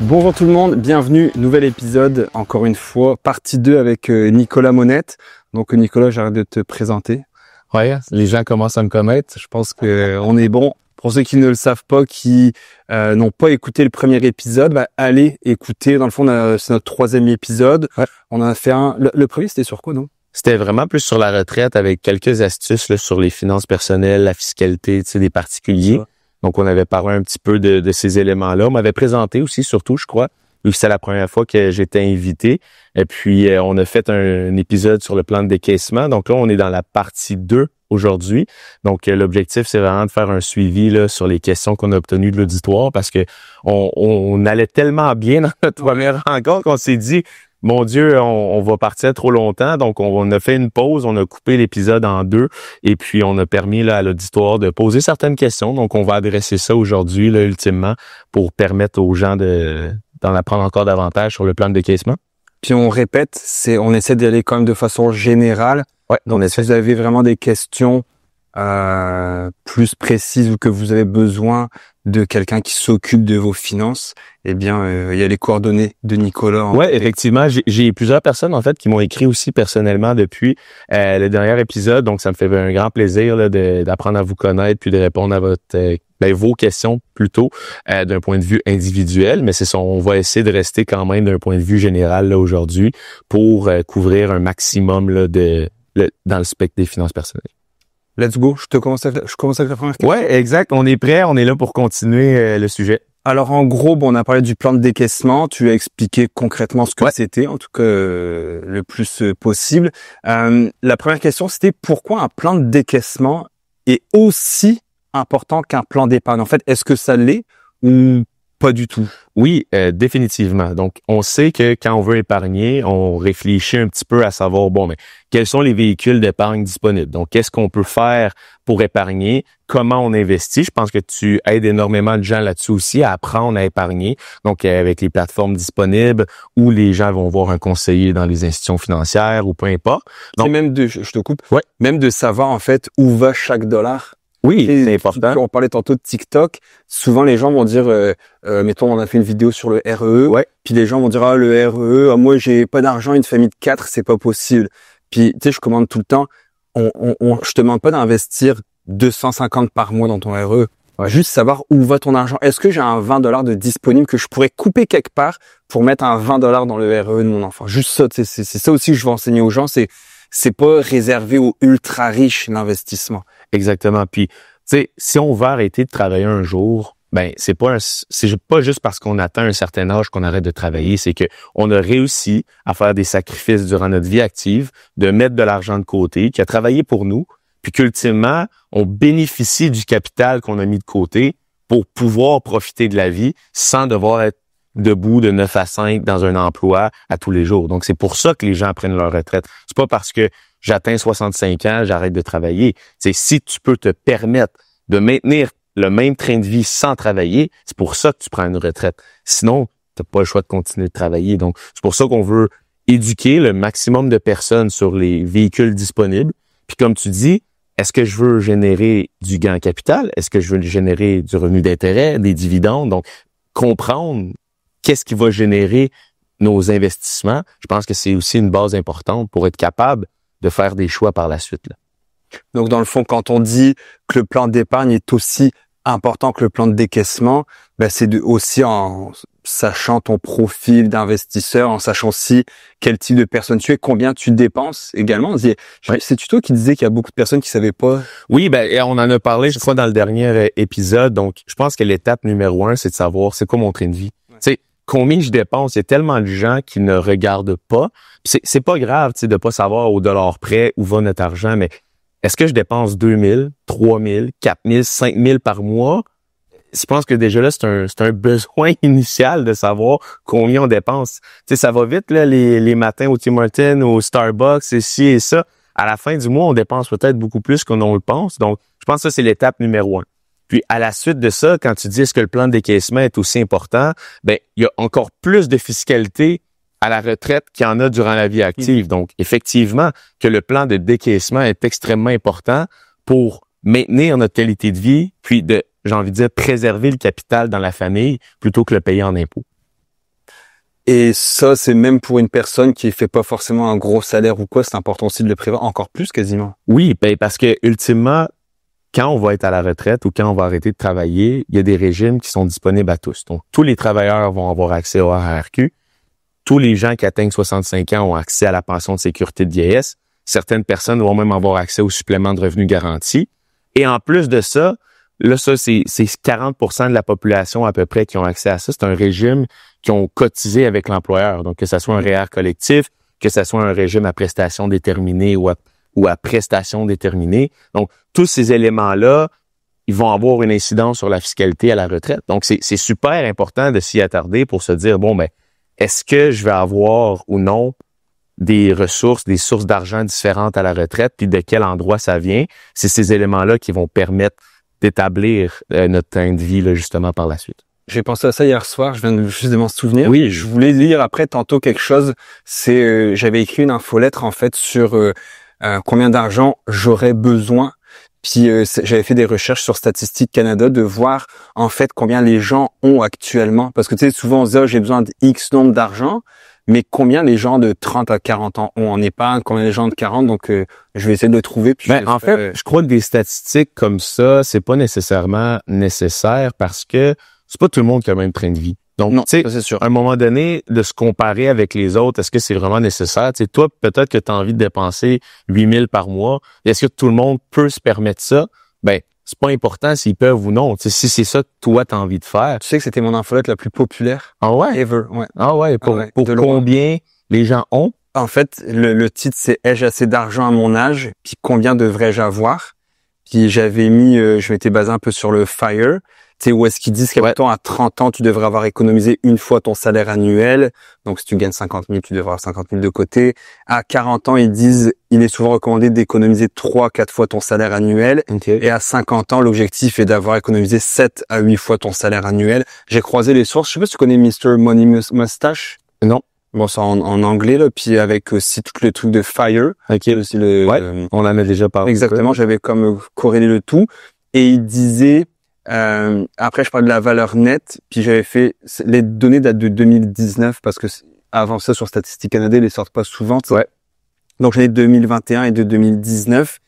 Bonjour tout le monde, bienvenue, nouvel épisode, encore une fois, partie 2 avec Nicolas Monette. Donc Nicolas, j'arrête de te présenter. Ouais, les gens commencent à me connaître. Je pense que On est bon. Pour ceux qui ne le savent pas, qui n'ont pas écouté le premier épisode, allez écouter. Dans le fond, c'est notre 3e épisode. Ouais. On en a fait un. Le premier, c'était sur quoi, non? c'était vraiment plus sur la retraite avec quelques astuces là, sur les finances personnelles, la fiscalité, des particuliers. Ouais. Donc, on avait parlé un petit peu de ces éléments-là. On m'avait présenté aussi, surtout, je crois, vu que c'était la première fois que j'étais invité. Et puis, on a fait un épisode sur le plan de décaissement. Donc là, on est dans la partie 2 aujourd'hui. Donc, l'objectif, c'est vraiment de faire un suivi là, sur les questions qu'on a obtenues de l'auditoire parce que on allait tellement bien dans notre première rencontre qu'on s'est dit, mon Dieu, on va partir trop longtemps. Donc, on a fait une pause, on a coupé l'épisode en 2 et puis on a permis là, à l'auditoire de poser certaines questions. Donc, on va adresser ça aujourd'hui, là, ultimement, pour permettre aux gens d'en apprendre encore davantage sur le plan de décaissement. Puis on répète, on essaie d'y aller quand même de façon générale. Ouais, donc, si vous avez vraiment des questions plus précises ou que vous avez besoin de quelqu'un qui s'occupe de vos finances, eh bien, il y a les coordonnées de Nicolas. Ouais, effectivement, j'ai plusieurs personnes en fait qui m'ont écrit aussi personnellement depuis le dernier épisode, donc ça me fait un grand plaisir là, d'apprendre à vous connaître puis de répondre à vos questions plutôt d'un point de vue individuel, mais c'est ça, on va essayer de rester quand même d'un point de vue général là aujourd'hui pour couvrir un maximum là dans le spectre des finances personnelles. Let's go, je commence avec la première question. Ouais, exact, on est prêt, on est là pour continuer le sujet. Alors en gros, on a parlé du plan de décaissement, tu as expliqué concrètement ce que c'était, en tout cas le plus possible. La première question, c'était pourquoi un plan de décaissement est aussi important qu'un plan d'épargne? En fait, est-ce que ça l'est ou pas du tout? Oui, définitivement. Donc, on sait que quand on veut épargner, on réfléchit un petit peu à savoir, mais quels sont les véhicules d'épargne disponibles? Donc, qu'est-ce qu'on peut faire pour épargner? Comment on investit? Je pense que tu aides énormément de gens là-dessus aussi à apprendre à épargner. Donc, avec les plateformes disponibles où les gens vont voir un conseiller dans les institutions financières ou peu importe. Donc, c'est même je te coupe, ouais. Même de savoir en fait où va chaque dollar. Oui, c'est important. On parlait tantôt de TikTok. Souvent, les gens vont dire, mettons, on a fait une vidéo sur le REE. Ouais. Puis les gens vont dire, le REE, moi, j'ai pas d'argent, une famille de 4, c'est pas possible. Puis, tu sais, je commande tout le temps. Je te demande pas d'investir 250 par mois dans ton REE. Ouais. Juste savoir où va ton argent. Est-ce que j'ai un 20 $ de disponible que je pourrais couper quelque part pour mettre un 20 $ dans le REE de mon enfant? Juste ça, c'est ça aussi que je veux enseigner aux gens. C'est pas réservé aux ultra riches l'investissement. Exactement. Puis, tu sais, si on va arrêter de travailler un jour, c'est pas juste parce qu'on atteint un certain âge qu'on arrête de travailler, c'est que on a réussi à faire des sacrifices durant notre vie active, de mettre de l'argent de côté, qui a travaillé pour nous, puis qu'ultimement, on bénéficie du capital qu'on a mis de côté pour pouvoir profiter de la vie sans devoir être debout de 9 à 5 dans un emploi à tous les jours. Donc, c'est pour ça que les gens prennent leur retraite. C'est pas parce que j'atteins 65 ans, j'arrête de travailler. C'est si tu peux te permettre de maintenir le même train de vie sans travailler, c'est pour ça que tu prends une retraite. Sinon, tu n'as pas le choix de continuer de travailler. Donc, c'est pour ça qu'on veut éduquer le maximum de personnes sur les véhicules disponibles. Puis comme tu dis, est-ce que je veux générer du gain en capital? Est-ce que je veux générer du revenu d'intérêt, des dividendes? Donc, comprendre qu'est-ce qui va générer nos investissements, je pense que c'est aussi une base importante pour être capable de faire des choix par la suite, là. Donc, dans le fond, quand on dit que le plan d'épargne est aussi important que le plan de décaissement, c'est aussi en sachant ton profil d'investisseur, en sachant aussi quel type de personne tu es, combien tu dépenses également. C'est toi qui disais qu'il y a beaucoup de personnes qui savaient pas. Oui, on en a parlé, je crois, dans le dernier épisode. Donc, je pense que l'étape numéro 1, c'est de savoir c'est quoi mon train de vie. Tu sais, combien je dépense. Il y a tellement de gens qui ne regardent pas. C'est pas grave, tu sais, de pas savoir au dollar près où va notre argent, mais est-ce que je dépense 2000, 3000, 4000, 5000 par mois? Je pense que déjà là, c'est un besoin initial de savoir combien on dépense. Tu sais, ça va vite, là, les matins au Tim Hortons, au Starbucks, et ci et ça. À la fin du mois, on dépense peut-être beaucoup plus qu'on le pense. Donc, je pense que ça, c'est l'étape numéro 1. Puis, à la suite de ça, quand tu dis est-ce que le plan de décaissement est aussi important, il y a encore plus de fiscalité à la retraite qu'il y en a durant la vie active. Donc, effectivement, que le plan de décaissement est extrêmement important pour maintenir notre qualité de vie, puis j'ai envie de dire, préserver le capital dans la famille plutôt que le payer en impôts. Et ça, c'est même pour une personne qui fait pas forcément un gros salaire ou quoi, c'est important aussi de le prévoir encore plus quasiment. Oui, ben parce que ultimement, quand on va être à la retraite ou quand on va arrêter de travailler, il y a des régimes qui sont disponibles à tous. Donc, tous les travailleurs vont avoir accès au RRQ. Tous les gens qui atteignent 65 ans ont accès à la pension de sécurité de vieillesse. Certaines personnes vont même avoir accès au supplément de revenus garanti. Et en plus de ça, là, ça, c'est 40% de la population à peu près qui ont accès à ça. C'est un régime qui ont cotisé avec l'employeur. Donc, que ce soit un REER collectif, que ce soit un régime à prestation déterminée ou à prestation déterminée. Donc, tous ces éléments-là, ils vont avoir une incidence sur la fiscalité à la retraite. Donc, c'est super important de s'y attarder pour se dire, bon, ben, est-ce que je vais avoir ou non des ressources, des sources d'argent différentes à la retraite, puis de quel endroit ça vient? C'est ces éléments-là qui vont permettre d'établir notre train de vie, là, justement, par la suite. J'ai pensé à ça hier soir, je viens juste de m'en souvenir. Oui. Je voulais lire après tantôt quelque chose. C'est j'avais écrit une infolettre en fait sur combien d'argent j'aurais besoin. Puis j'avais fait des recherches sur Statistique Canada de voir en fait combien les gens ont actuellement. Parce que tu sais, souvent on se dit j'ai besoin de X nombre d'argent, mais combien les gens de 30 à 40 ans ont en épargne, combien les gens de 40. Donc je vais essayer de le trouver. Puis en fait, je crois que des statistiques comme ça, c'est pas nécessairement nécessaire parce que c'est pas tout le monde qui a le même train de vie. Donc, tu sais, c'est sûr. À un moment donné, de se comparer avec les autres, est-ce que c'est vraiment nécessaire? Tu sais, toi, peut-être que tu as envie de dépenser 8 000 par mois. Est-ce que tout le monde peut se permettre ça? Ben, c'est pas important s'ils peuvent ou non. Tu sais, si c'est ça que toi, tu as envie de faire. Tu sais que c'était mon infolette la plus populaire. Ah ouais? Ever, ouais. Ah ouais, pour combien les gens ont? En fait, le titre, c'est « Ai-je assez d'argent à mon âge? » Puis combien devrais-je avoir? Puis j'avais mis, je m'étais basé un peu sur le FIRE. Tu sais, où est-ce qu'ils disent qu'à à 30 ans, tu devrais avoir économisé une fois ton salaire annuel. Donc, si tu gagnes 50 000, tu devrais avoir 50 000 de côté. À 40 ans, ils disent, il est souvent recommandé d'économiser 3-4 fois ton salaire annuel. Okay. Et à 50 ans, l'objectif est d'avoir économisé 7 à 8 fois ton salaire annuel. J'ai croisé les sources. Je sais pas si tu connais Mr. Money Mustache. Non. Bon, c'est en anglais, là. Puis avec aussi tout le truc de FIRE. OK. Aussi le, on en a déjà parlé. Exactement. J'avais comme corrélé le tout. Et il disait, après, je parle de la valeur nette, puis j'avais fait, les données datent de 2019 parce que avant ça, sur Statistique Canada, ils les sortent pas souvent. Ouais. Donc, j'en ai de 2021 et de 2019.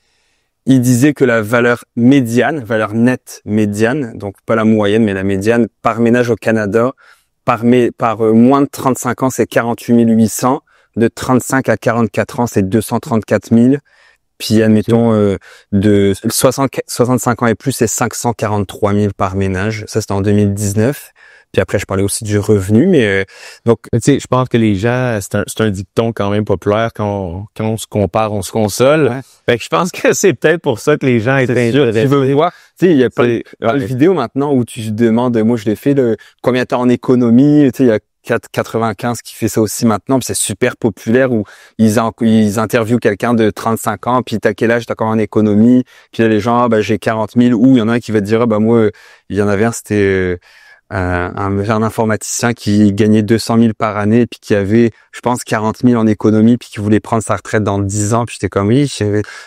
Il disait que la valeur médiane, valeur nette médiane, donc pas la moyenne, mais la médiane, par ménage au Canada, par moins de 35 ans, c'est 48 800. De 35 à 44 ans, c'est 234 000. Puis, admettons, de 65 ans et plus, c'est 543 000 par ménage. Ça, c'était en 2019. Puis après, je parlais aussi du revenu, mais donc... Tu sais, je pense que les gens, c'est un dicton quand même populaire. Quand on se compare, on se console. Ouais. Fait que je pense que c'est peut-être pour ça que les gens étaient intéressés. Tu veux voir, tu sais, il y a plein de vidéos maintenant où tu demandes, moi je l'ai fait, combien t'as en économie, tu sais, il y a 95 qui fait ça aussi maintenant, puis c'est super populaire où ils interviewent quelqu'un de 35 ans, puis t'as quel âge, t'as encore en économie, puis là les gens, j'ai 40 000, ou il y en a un qui va te dire, moi, il y en avait un, c'était un informaticien qui gagnait 200 000 par année, puis qui avait, je pense, 40 000 en économie, puis qui voulait prendre sa retraite dans 10 ans, puis j'étais comme, oui,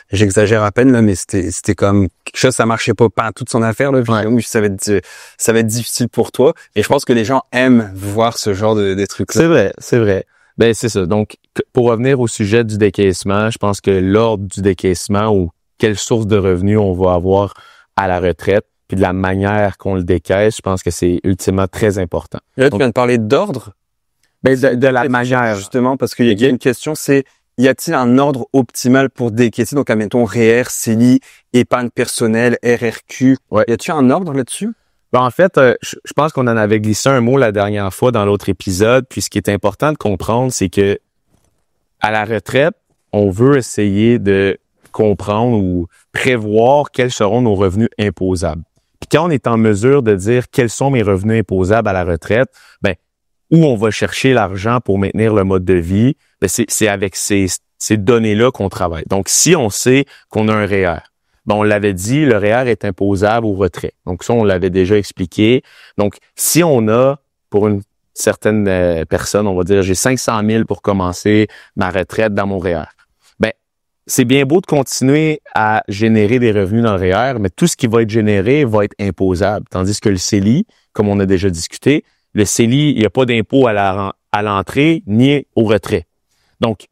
j'exagère à peine, là, mais c'était comme quelque chose, ça marchait pas toute son affaire, là, puis oui, ça va être difficile pour toi, et je pense que les gens aiment voir ce genre de trucs-là. C'est vrai. Ben, c'est ça. Donc, pour revenir au sujet du décaissement, je pense que l'ordre du décaissement ou quelle source de revenus on va avoir à la retraite, puis de la manière qu'on le décaisse, je pense que c'est ultimement très important. Et là, tu viens de parler d'ordre. Ben, de la manière. Justement, parce qu'il y a une question, c'est, y a-t-il un ordre optimal pour décaisser? Donc, admettons, REER, CELI, épargne personnelle, RRQ. Ouais. Y a-t-il un ordre là-dessus? Ben, en fait, je pense qu'on en avait glissé un mot la dernière fois dans l'autre épisode. Puis, ce qui est important de comprendre, c'est que à la retraite, on veut essayer de comprendre ou prévoir quels seront nos revenus imposables. Puis quand on est en mesure de dire quels sont mes revenus imposables à la retraite, ben où on va chercher l'argent pour maintenir le mode de vie, ben c'est avec ces données-là qu'on travaille. Donc, si on sait qu'on a un REER, ben on l'avait dit, le REER est imposable au retrait. Donc, ça, on l'avait déjà expliqué. Donc, si on a, pour une certaine personne, on va dire, j'ai 500 000 pour commencer ma retraite dans mon REER. C'est bien beau de continuer à générer des revenus dans le REER, mais tout ce qui va être généré va être imposable. Tandis que le CELI, comme on a déjà discuté, le CELI, il n'y a pas d'impôt à à l'entrée ni au retrait. Donc,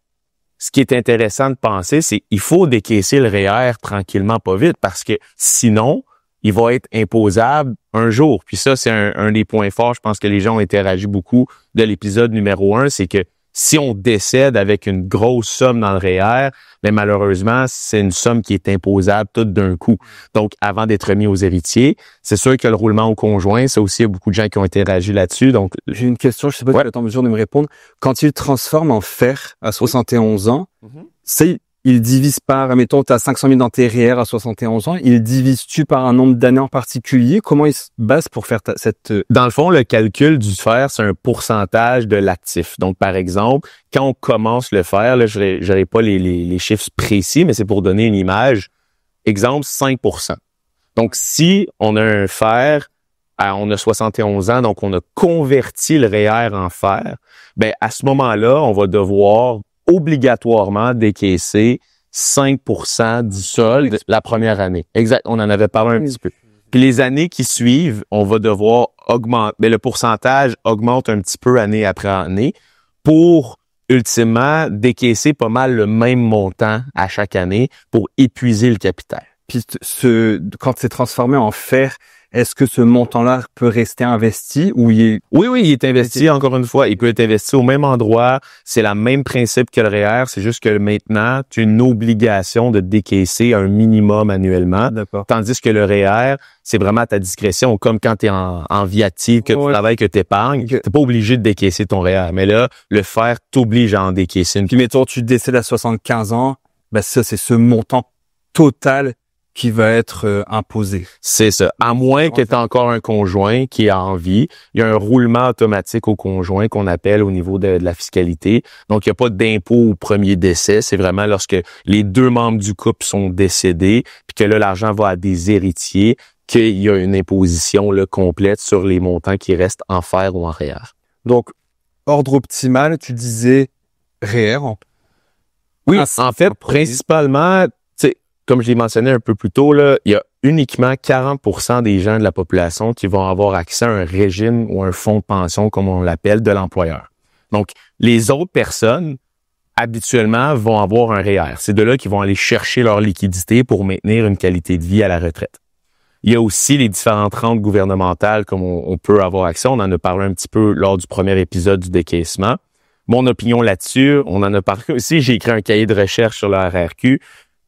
ce qui est intéressant de penser, c'est qu'il faut décaisser le REER tranquillement, pas vite, parce que sinon, il va être imposable un jour. Puis ça, c'est un des points forts, je pense que les gens ont interagi beaucoup de l'épisode numéro 1, c'est que si on décède avec une grosse somme dans le REER, mais malheureusement, c'est une somme qui est imposable toute d'un coup. Donc, avant d'être mis aux héritiers, c'est sûr que le roulement au conjoint, ça aussi, il y a beaucoup de gens qui ont interagi là-dessus. Donc, j'ai une question, je sais pas si tu es en mesure de me répondre. Quand il transforme en fer à 71 ans, c'est il divise par, admettons, tu as 500 000 dans tes REER à 71 ans, il divise-tu par un nombre d'années en particulier? Comment il se base pour faire cette... Dans le fond, le calcul du fer, c'est un pourcentage de l'actif. Donc, par exemple, quand on commence le fer, là, je n'aurai pas les chiffres précis, mais c'est pour donner une image. Exemple, 5%. Donc, si on a un fer, on a 71 ans, donc on a converti le REER en fer, ben à ce moment-là, on va devoir obligatoirement décaisser 5% du solde la première année. Exact, on en avait parlé un petit peu. Puis les années qui suivent, on va devoir augmenter, mais le pourcentage augmente un petit peu année après année pour ultimement décaisser pas mal le même montant à chaque année pour épuiser le capital. Puis quand c'est transformé en fer, est-ce que ce montant-là peut rester investi ou il est... Oui, il est investi, encore une fois. Il peut être investi au même endroit. C'est le même principe que le REER. C'est juste que maintenant, tu as une obligation de décaisser un minimum annuellement. D'accord. Tandis que le REER, c'est vraiment à ta discrétion. Comme quand tu es en vie active, que tu travailles, que tu épargnes, tu n'es pas obligé de décaisser ton REER. Mais là, le fer t'oblige à en décaisser une. Puis mettons, tu décèdes à 75 ans, ben ça, c'est ce montant total qui va être imposé. C'est ça. À moins que tu aies encore un conjoint qui a envie. Il y a un roulement automatique au conjoint qu'on appelle au niveau de la fiscalité. Donc, il n'y a pas d'impôt au premier décès. C'est vraiment lorsque les deux membres du couple sont décédés, puis que là, l'argent va à des héritiers, qu'il y a une imposition là, complète sur les montants qui restent en fer ou en REER. Donc, ordre optimal, tu disais REER. Oui, en fait, principalement... Comme je l'ai mentionné un peu plus tôt, là, il y a uniquement 40% des gens de la population qui vont avoir accès à un régime ou un fonds de pension, comme on l'appelle, de l'employeur. Donc, les autres personnes, habituellement, vont avoir un REER. C'est de là qu'ils vont aller chercher leur liquidité pour maintenir une qualité de vie à la retraite. Il y a aussi les différentes rentes gouvernementales comme on peut avoir accès. On en a parlé un petit peu lors du premier épisode du décaissement. Mon opinion là-dessus, on en a parlé aussi. J'ai écrit un cahier de recherche sur le RRQ.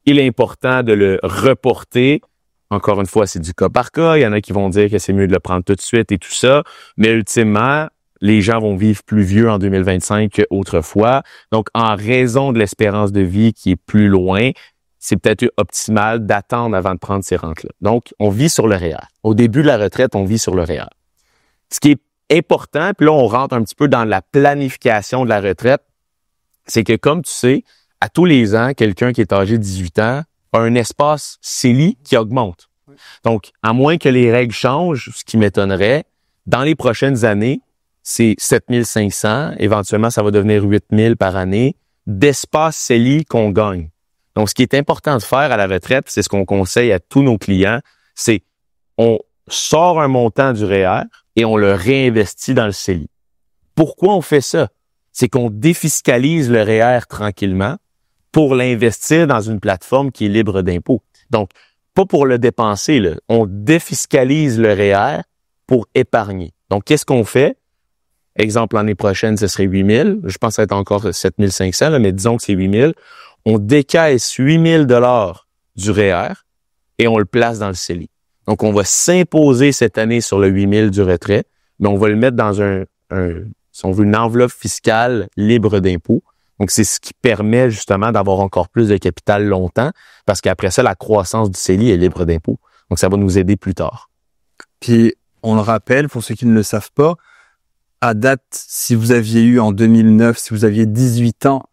Il est important de le reporter. Encore une fois, c'est du cas par cas. Il y en a qui vont dire que c'est mieux de le prendre tout de suite et tout ça. Mais ultimement, les gens vont vivre plus vieux en 2025 qu'autrefois. Donc, en raison de l'espérance de vie qui est plus loin, c'est peut-être optimal d'attendre avant de prendre ces rentes-là. Donc, on vit sur le REER. Au début de la retraite, on vit sur le REER. Ce qui est important, puis là, on rentre un petit peu dans la planification de la retraite, c'est que, comme tu sais, à tous les ans, quelqu'un qui est âgé de 18 ans a un espace CELI qui augmente. Donc, à moins que les règles changent, ce qui m'étonnerait, dans les prochaines années, c'est 7 500, éventuellement, ça va devenir 8 000 par année, d'espace CELI qu'on gagne. Donc, ce qui est important de faire à la retraite, c'est ce qu'on conseille à tous nos clients, c'est on sort un montant du REER et on le réinvestit dans le CELI. Pourquoi on fait ça? C'est qu'on défiscalise le REER tranquillement pour l'investir dans une plateforme qui est libre d'impôts. Donc, pas pour le dépenser, là. On défiscalise le REER pour épargner. Donc, qu'est-ce qu'on fait? Exemple, l'année prochaine, ce serait 8 000. Je pense que ça va être encore 7 500, là, mais disons que c'est 8 000. On décaisse 8 000 $ du REER et on le place dans le CELI. Donc, on va s'imposer cette année sur le 8 000 du retrait, mais on va le mettre dans si on veut, une enveloppe fiscale libre d'impôts. Donc, c'est ce qui permet justement d'avoir encore plus de capital longtemps parce qu'après ça, la croissance du CELI est libre d'impôts. Donc, ça va nous aider plus tard. Puis, on le rappelle, pour ceux qui ne le savent pas, à date, si vous aviez eu en 2009, si vous aviez 18 ans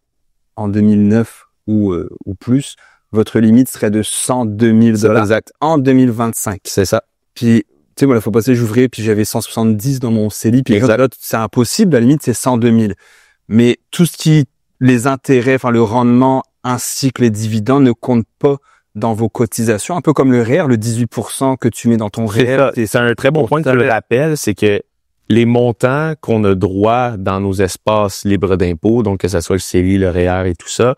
en 2009 ou plus, votre limite serait de 102 000 $ exact. En 2025. C'est ça. Puis, tu sais, moi, la fois passée, j'ouvrais, puis j'avais 170 dans mon CELI, puis là, c'est impossible, la limite, c'est 102 000. Mais tout ce qui les intérêts, enfin le rendement ainsi que les dividendes ne comptent pas dans vos cotisations, un peu comme le REER, le 18% que tu mets dans ton REER. C'est un très bon point que tu le rappelles, c'est que les montants qu'on a droit dans nos espaces libres d'impôts, donc que ce soit le CELI, le REER et tout ça,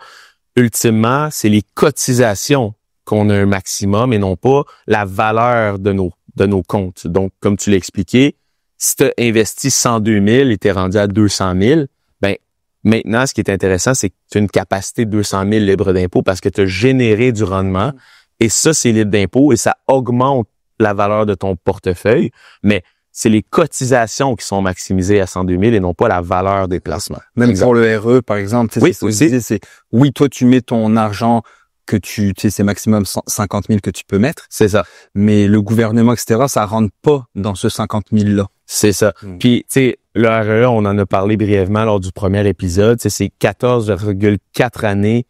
ultimement, c'est les cotisations qu'on a un maximum et non pas la valeur de nos comptes. Donc, comme tu l'as expliqué, si tu as investi 102 000 et tu es rendu à 200 000, ben maintenant, ce qui est intéressant, c'est que tu as une capacité de 200 000 libre d'impôt parce que tu as généré du rendement et ça, c'est libre d'impôt et ça augmente la valeur de ton portefeuille, mais c'est les cotisations qui sont maximisées à 102 000 et non pas la valeur des placements. Même pour le RE, par exemple, oui, aussi. Oui, toi, tu mets ton argent que c'est maximum 50 000 que tu peux mettre. C'est ça. Mais le gouvernement, etc., ça rentre pas dans ce 50 000-là. C'est ça. Puis, tu sais, le RE, on en a parlé brièvement lors du premier épisode. C'est 14,4 années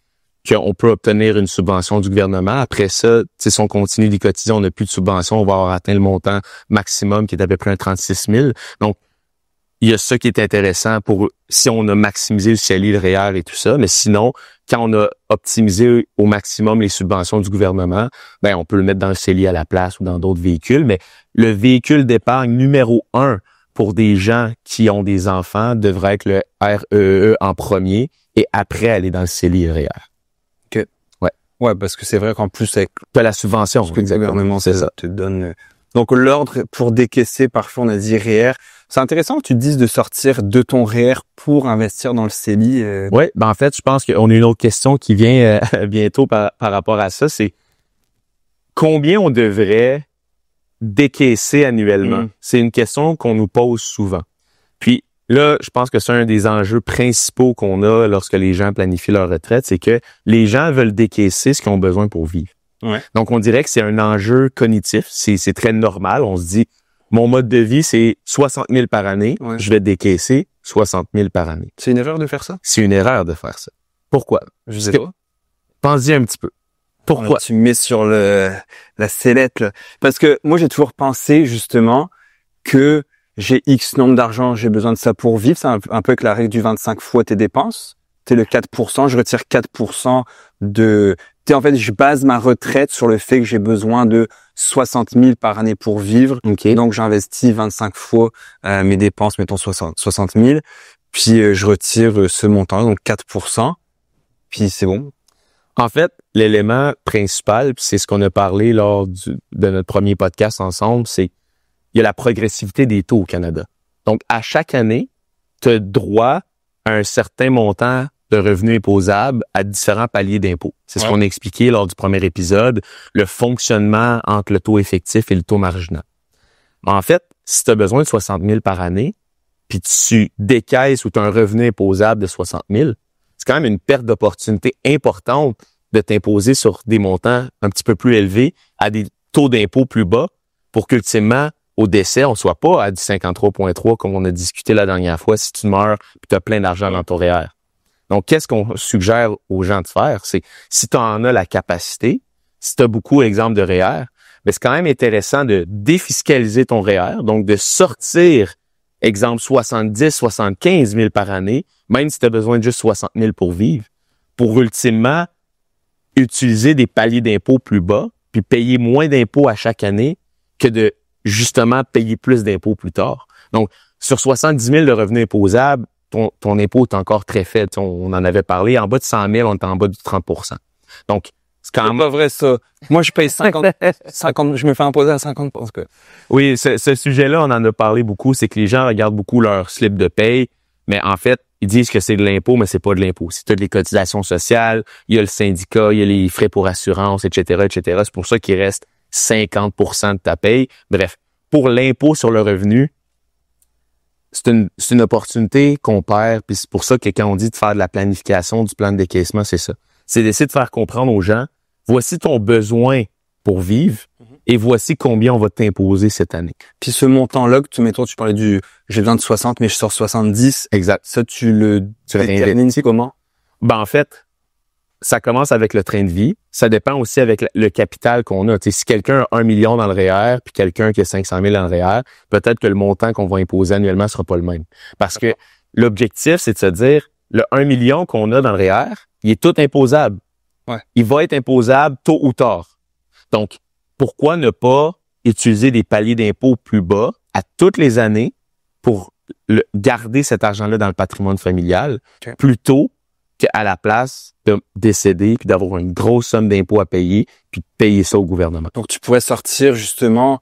qu'on peut obtenir une subvention du gouvernement. Après ça, si on continue d'y cotiser, on n'a plus de subvention, on va avoir atteint le montant maximum qui est à peu près un 36 000. Donc, il y a ça qui est intéressant pour si on a maximisé le CELI, le REER et tout ça. Mais sinon, quand on a optimisé au maximum les subventions du gouvernement, ben on peut le mettre dans le CELI à la place ou dans d'autres véhicules. Mais le véhicule d'épargne numéro 1 pour des gens qui ont des enfants devrait être le REE en premier et après aller dans le CELI et le REER. Ouais, parce que c'est vrai qu'en plus, avec la subvention, le gouvernement te donne. Donc, l'ordre pour décaisser, parfois, on a dit REER. C'est intéressant que tu te dises de sortir de ton REER pour investir dans le CELI. Oui, ben en fait, je pense qu'on a une autre question qui vient bientôt par rapport à ça. C'est combien on devrait décaisser annuellement? C'est une question qu'on nous pose souvent. Puis, là, je pense que c'est un des enjeux principaux qu'on a lorsque les gens planifient leur retraite, c'est que les gens veulent décaisser ce qu'ils ont besoin pour vivre. Ouais. Donc, on dirait que c'est un enjeu cognitif. C'est très normal. On se dit, mon mode de vie, c'est 60 000 par année. Ouais. Je vais décaisser 60 000 par année. C'est une erreur de faire ça? C'est une erreur de faire ça. Pourquoi? Je sais pas. Pense-y un petit peu. Pourquoi? Tu me mets sur la sellette, là. Parce que moi, j'ai toujours pensé, justement, que j'ai X nombre d'argent, j'ai besoin de ça pour vivre. C'est un peu avec la règle du 25 fois tes dépenses. T'es le 4%, je retire 4% en fait, je base ma retraite sur le fait que j'ai besoin de 60 000 par année pour vivre. Okay. Donc, j'investis 25 fois mes dépenses, mettons 60 000. Puis, je retire ce montant, donc 4%. Puis, c'est bon. En fait, l'élément principal, c'est ce qu'on a parlé lors de notre premier podcast ensemble, c'est il y a la progressivité des taux au Canada. Donc, à chaque année, tu as droit à un certain montant de revenus imposables à différents paliers d'impôts. C'est ce qu'on a expliqué lors du premier épisode, le fonctionnement entre le taux effectif et le taux marginal. En fait, si tu as besoin de 60 000 par année, puis tu décaisses ou tu as un revenu imposable de 60 000, c'est quand même une perte d'opportunité importante de t'imposer sur des montants un petit peu plus élevés à des taux d'impôt plus bas pour qu'ultimement, au décès, on soit pas à du 53,3 comme on a discuté la dernière fois si tu meurs et tu as plein d'argent dans ton REER. Donc, qu'est-ce qu'on suggère aux gens de faire? C'est si tu en as la capacité, si tu as beaucoup d'exemples de REER, mais c'est quand même intéressant de défiscaliser ton REER, donc de sortir, exemple, 70, 75 000 par année, même si tu as besoin de juste 60 000 pour vivre, pour ultimement utiliser des paliers d'impôts plus bas, puis payer moins d'impôts à chaque année que de justement payer plus d'impôts plus tard. Donc, sur 70 000 de revenus imposables, ton impôt est encore très faible. On en avait parlé. En bas de 100 000, on est en bas de 30 %. Donc, c'est quand même pas vrai, ça. Moi, je paye 50, je me fais imposer à 50 parce que. Oui, ce sujet-là, on en a parlé beaucoup. C'est que les gens regardent beaucoup leur slip de paye, mais en fait, ils disent que c'est de l'impôt, mais c'est pas de l'impôt. C'est toutes les cotisations sociales, il y a le syndicat, il y a les frais pour assurance, etc., etc. C'est pour ça qu'il reste 50 % de ta paye. Bref, pour l'impôt sur le revenu, c'est une opportunité qu'on perd, puis c'est pour ça que quand on dit de faire de la planification, du plan de décaissement, c'est ça. C'est d'essayer de faire comprendre aux gens, voici ton besoin pour vivre et voici combien on va t'imposer cette année. Puis ce montant-là, tu parlais j'ai besoin de 60, mais je sors 70. Exact. Ça, tu détermines comment? Ben, en fait, ça commence avec le train de vie. Ça dépend aussi avec le capital qu'on a. Tu sais, si quelqu'un a 1 million dans le REER puis quelqu'un qui a 500 000 dans le REER, peut-être que le montant qu'on va imposer annuellement sera pas le même. Parce que l'objectif, c'est de se dire, le 1 million qu'on a dans le REER, il est tout imposable. Ouais. Il va être imposable tôt ou tard. Donc, pourquoi ne pas utiliser des paliers d'impôt plus bas à toutes les années pour garder cet argent-là dans le patrimoine familial plutôt qu'à la place de décéder puis d'avoir une grosse somme d'impôts à payer puis de payer ça au gouvernement. Donc, tu pourrais sortir justement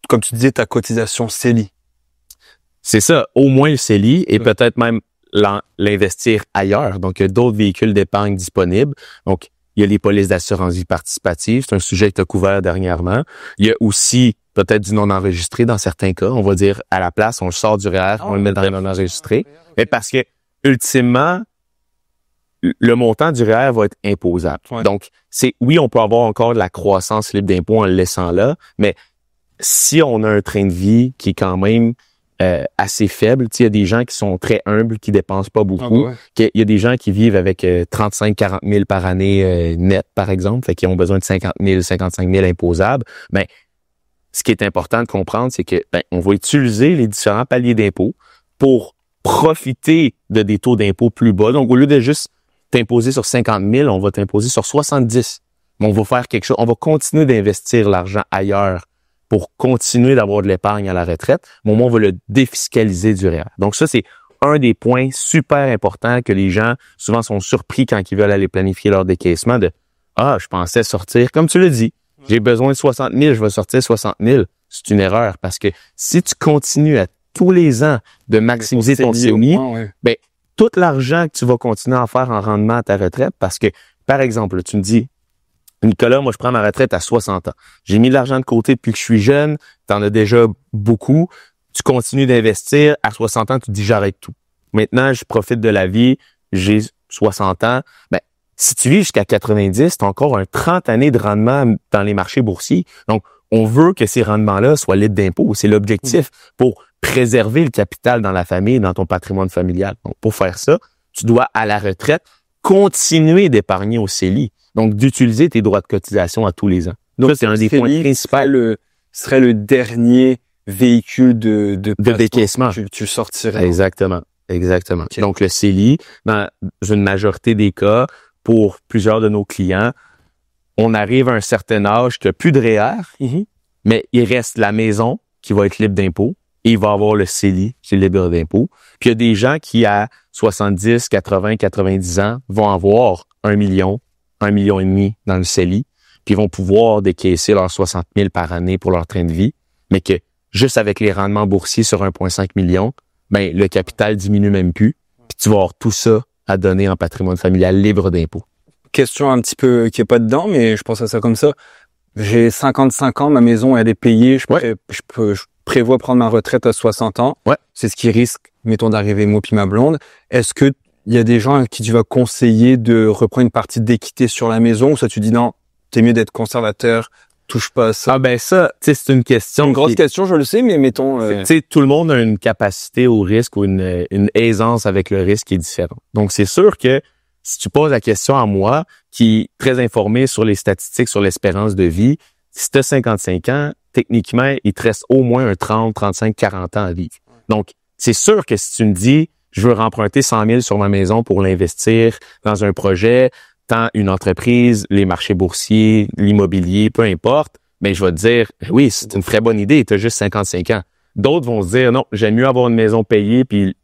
comme tu disais, ta cotisation CELI. C'est ça, au moins le CELI et peut-être même l'investir ailleurs. Donc, il y a d'autres véhicules d'épargne disponibles. Donc, il y a les polices d'assurance vie participative. C'est un sujet que tu as couvert dernièrement. Il y a aussi peut-être du non-enregistré dans certains cas. On va dire, à la place, on le sort du REER, on le met dans le non-enregistré. Mais parce que, ultimement, le montant du REER va être imposable. Ouais. Donc, oui, on peut avoir encore de la croissance libre d'impôt en le laissant là, mais si on a un train de vie qui est quand même assez faible. Il y a des gens qui sont très humbles, qui dépensent pas beaucoup. Il y a des gens qui vivent avec 35-40 000 par année net, par exemple, fait qu'ils ont besoin de 50 000, 55 000 imposables. Ben, ce qui est important de comprendre, c'est que on va utiliser les différents paliers d'impôt pour profiter de des taux d'impôt plus bas. Donc, au lieu de juste t'imposer sur 50 000, on va t'imposer sur 70. Mais on va faire quelque chose. On va continuer d'investir l'argent ailleurs pour continuer d'avoir de l'épargne à la retraite, mais au moins, on va le défiscaliser du REER. Donc ça, c'est un des points super importants que les gens, souvent, sont surpris quand ils veulent aller planifier leur décaissement de « Ah, je pensais sortir, comme tu l'as dit, j'ai besoin de 60 000, je vais sortir 60 000. » C'est une erreur parce que si tu continues à tous les ans de maximiser ton CELI, tout l'argent que tu vas continuer à faire en rendement à ta retraite, parce que, par exemple, tu me dis, Nicolas, moi, je prends ma retraite à 60 ans. J'ai mis de l'argent de côté depuis que je suis jeune. T'en as déjà beaucoup. Tu continues d'investir. À 60 ans, tu te dis, j'arrête tout. Maintenant, je profite de la vie. J'ai 60 ans. Ben, si tu vis jusqu'à 90, t'as encore 30 années de rendement dans les marchés boursiers. Donc, on veut que ces rendements-là soient libres d'impôts. C'est l'objectif pour préserver le capital dans la famille, dans ton patrimoine familial. Donc, pour faire ça, tu dois, à la retraite, continuer d'épargner au CELI. Donc, d'utiliser tes droits de cotisation à tous les ans. Donc, ça, c'est un des points principaux. Serait le dernier véhicule de décaissement. Tu sortirais. Exactement. Okay. Donc, le CELI, dans une majorité des cas, pour plusieurs de nos clients, on arrive à un certain âge qu'il n'y a plus de REER, mais il reste la maison qui va être libre d'impôt et il va avoir le CELI qui est libre d'impôt. Puis, il y a des gens qui, à 70, 80, 90 ans, vont avoir 1 million et demi dans le CELI, puis ils vont pouvoir décaisser leurs 60 000 par année pour leur train de vie, mais que juste avec les rendements boursiers sur 1,5 million, ben le capital diminue même plus, puis tu vas avoir tout ça à donner en patrimoine familial libre d'impôt. Question un petit peu qui est pas dedans, mais je pense à ça comme ça. J'ai 55 ans, ma maison elle est payée, je prévois prendre ma retraite à 60 ans. Ouais. C'est ce qui risque, mettons, d'arriver moi puis ma blonde. Est-ce que il y a des gens à qui tu vas conseiller de reprendre une partie d'équité sur la maison ou ça tu dis non, t'es mieux d'être conservateur, touche pas à ça? Ah ben ça, tu sais, c'est une question. Une grosse question, je le sais, mais mettons... Tu sais, tout le monde a une capacité au risque ou une aisance avec le risque qui est différente. Donc, c'est sûr que si tu poses la question à moi, qui est très informé sur les statistiques, sur l'espérance de vie, si tu as 55 ans, techniquement, il te reste au moins un 30, 35, 40 ans à vivre. Donc, c'est sûr que si tu me dis je veux remprunter 100 000 sur ma maison pour l'investir dans un projet, tant une entreprise, les marchés boursiers, l'immobilier, peu importe, mais je vais te dire, oui, c'est une très bonne idée, tu as juste 55 ans. D'autres vont se dire, non, j'aime mieux avoir une maison payée puis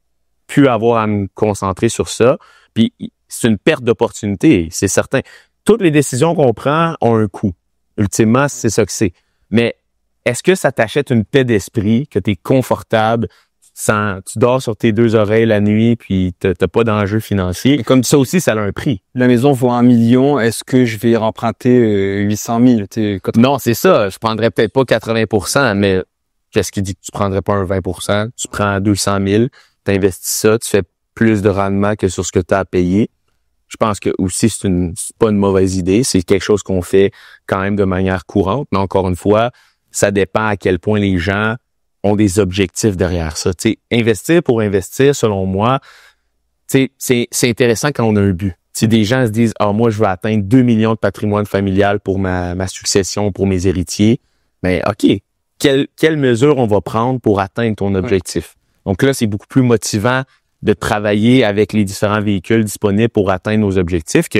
plus avoir à me concentrer sur ça. Puis c'est une perte d'opportunité, c'est certain. Toutes les décisions qu'on prend ont un coût. Ultimement, c'est ça que c'est. Mais est-ce que ça t'achète une paix d'esprit, que tu es confortable, tu dors sur tes deux oreilles la nuit, puis t'as pas d'enjeu financier. Comme ça aussi, ça a un prix. La maison vaut 1 million, est-ce que je vais remprunter 800 000? Non, c'est ça. Je prendrais peut-être pas 80 %, mais qu'est-ce qui dit que tu prendrais pas un 20 %? Tu prends 200 000, t'investis ça, tu fais plus de rendement que sur ce que tu as à payer. Je pense que aussi, c'est pas une mauvaise idée. C'est quelque chose qu'on fait quand même de manière courante. Mais encore une fois, ça dépend à quel point les gens ont des objectifs derrière ça. T'sais, investir pour investir, selon moi, c'est intéressant quand on a un but. T'sais, des gens se disent « Ah, moi, je veux atteindre 2 millions de patrimoine familial pour ma succession, pour mes héritiers. » Mais OK, quelle mesure on va prendre pour atteindre ton objectif? Donc là, c'est beaucoup plus motivant de travailler avec les différents véhicules disponibles pour atteindre nos objectifs que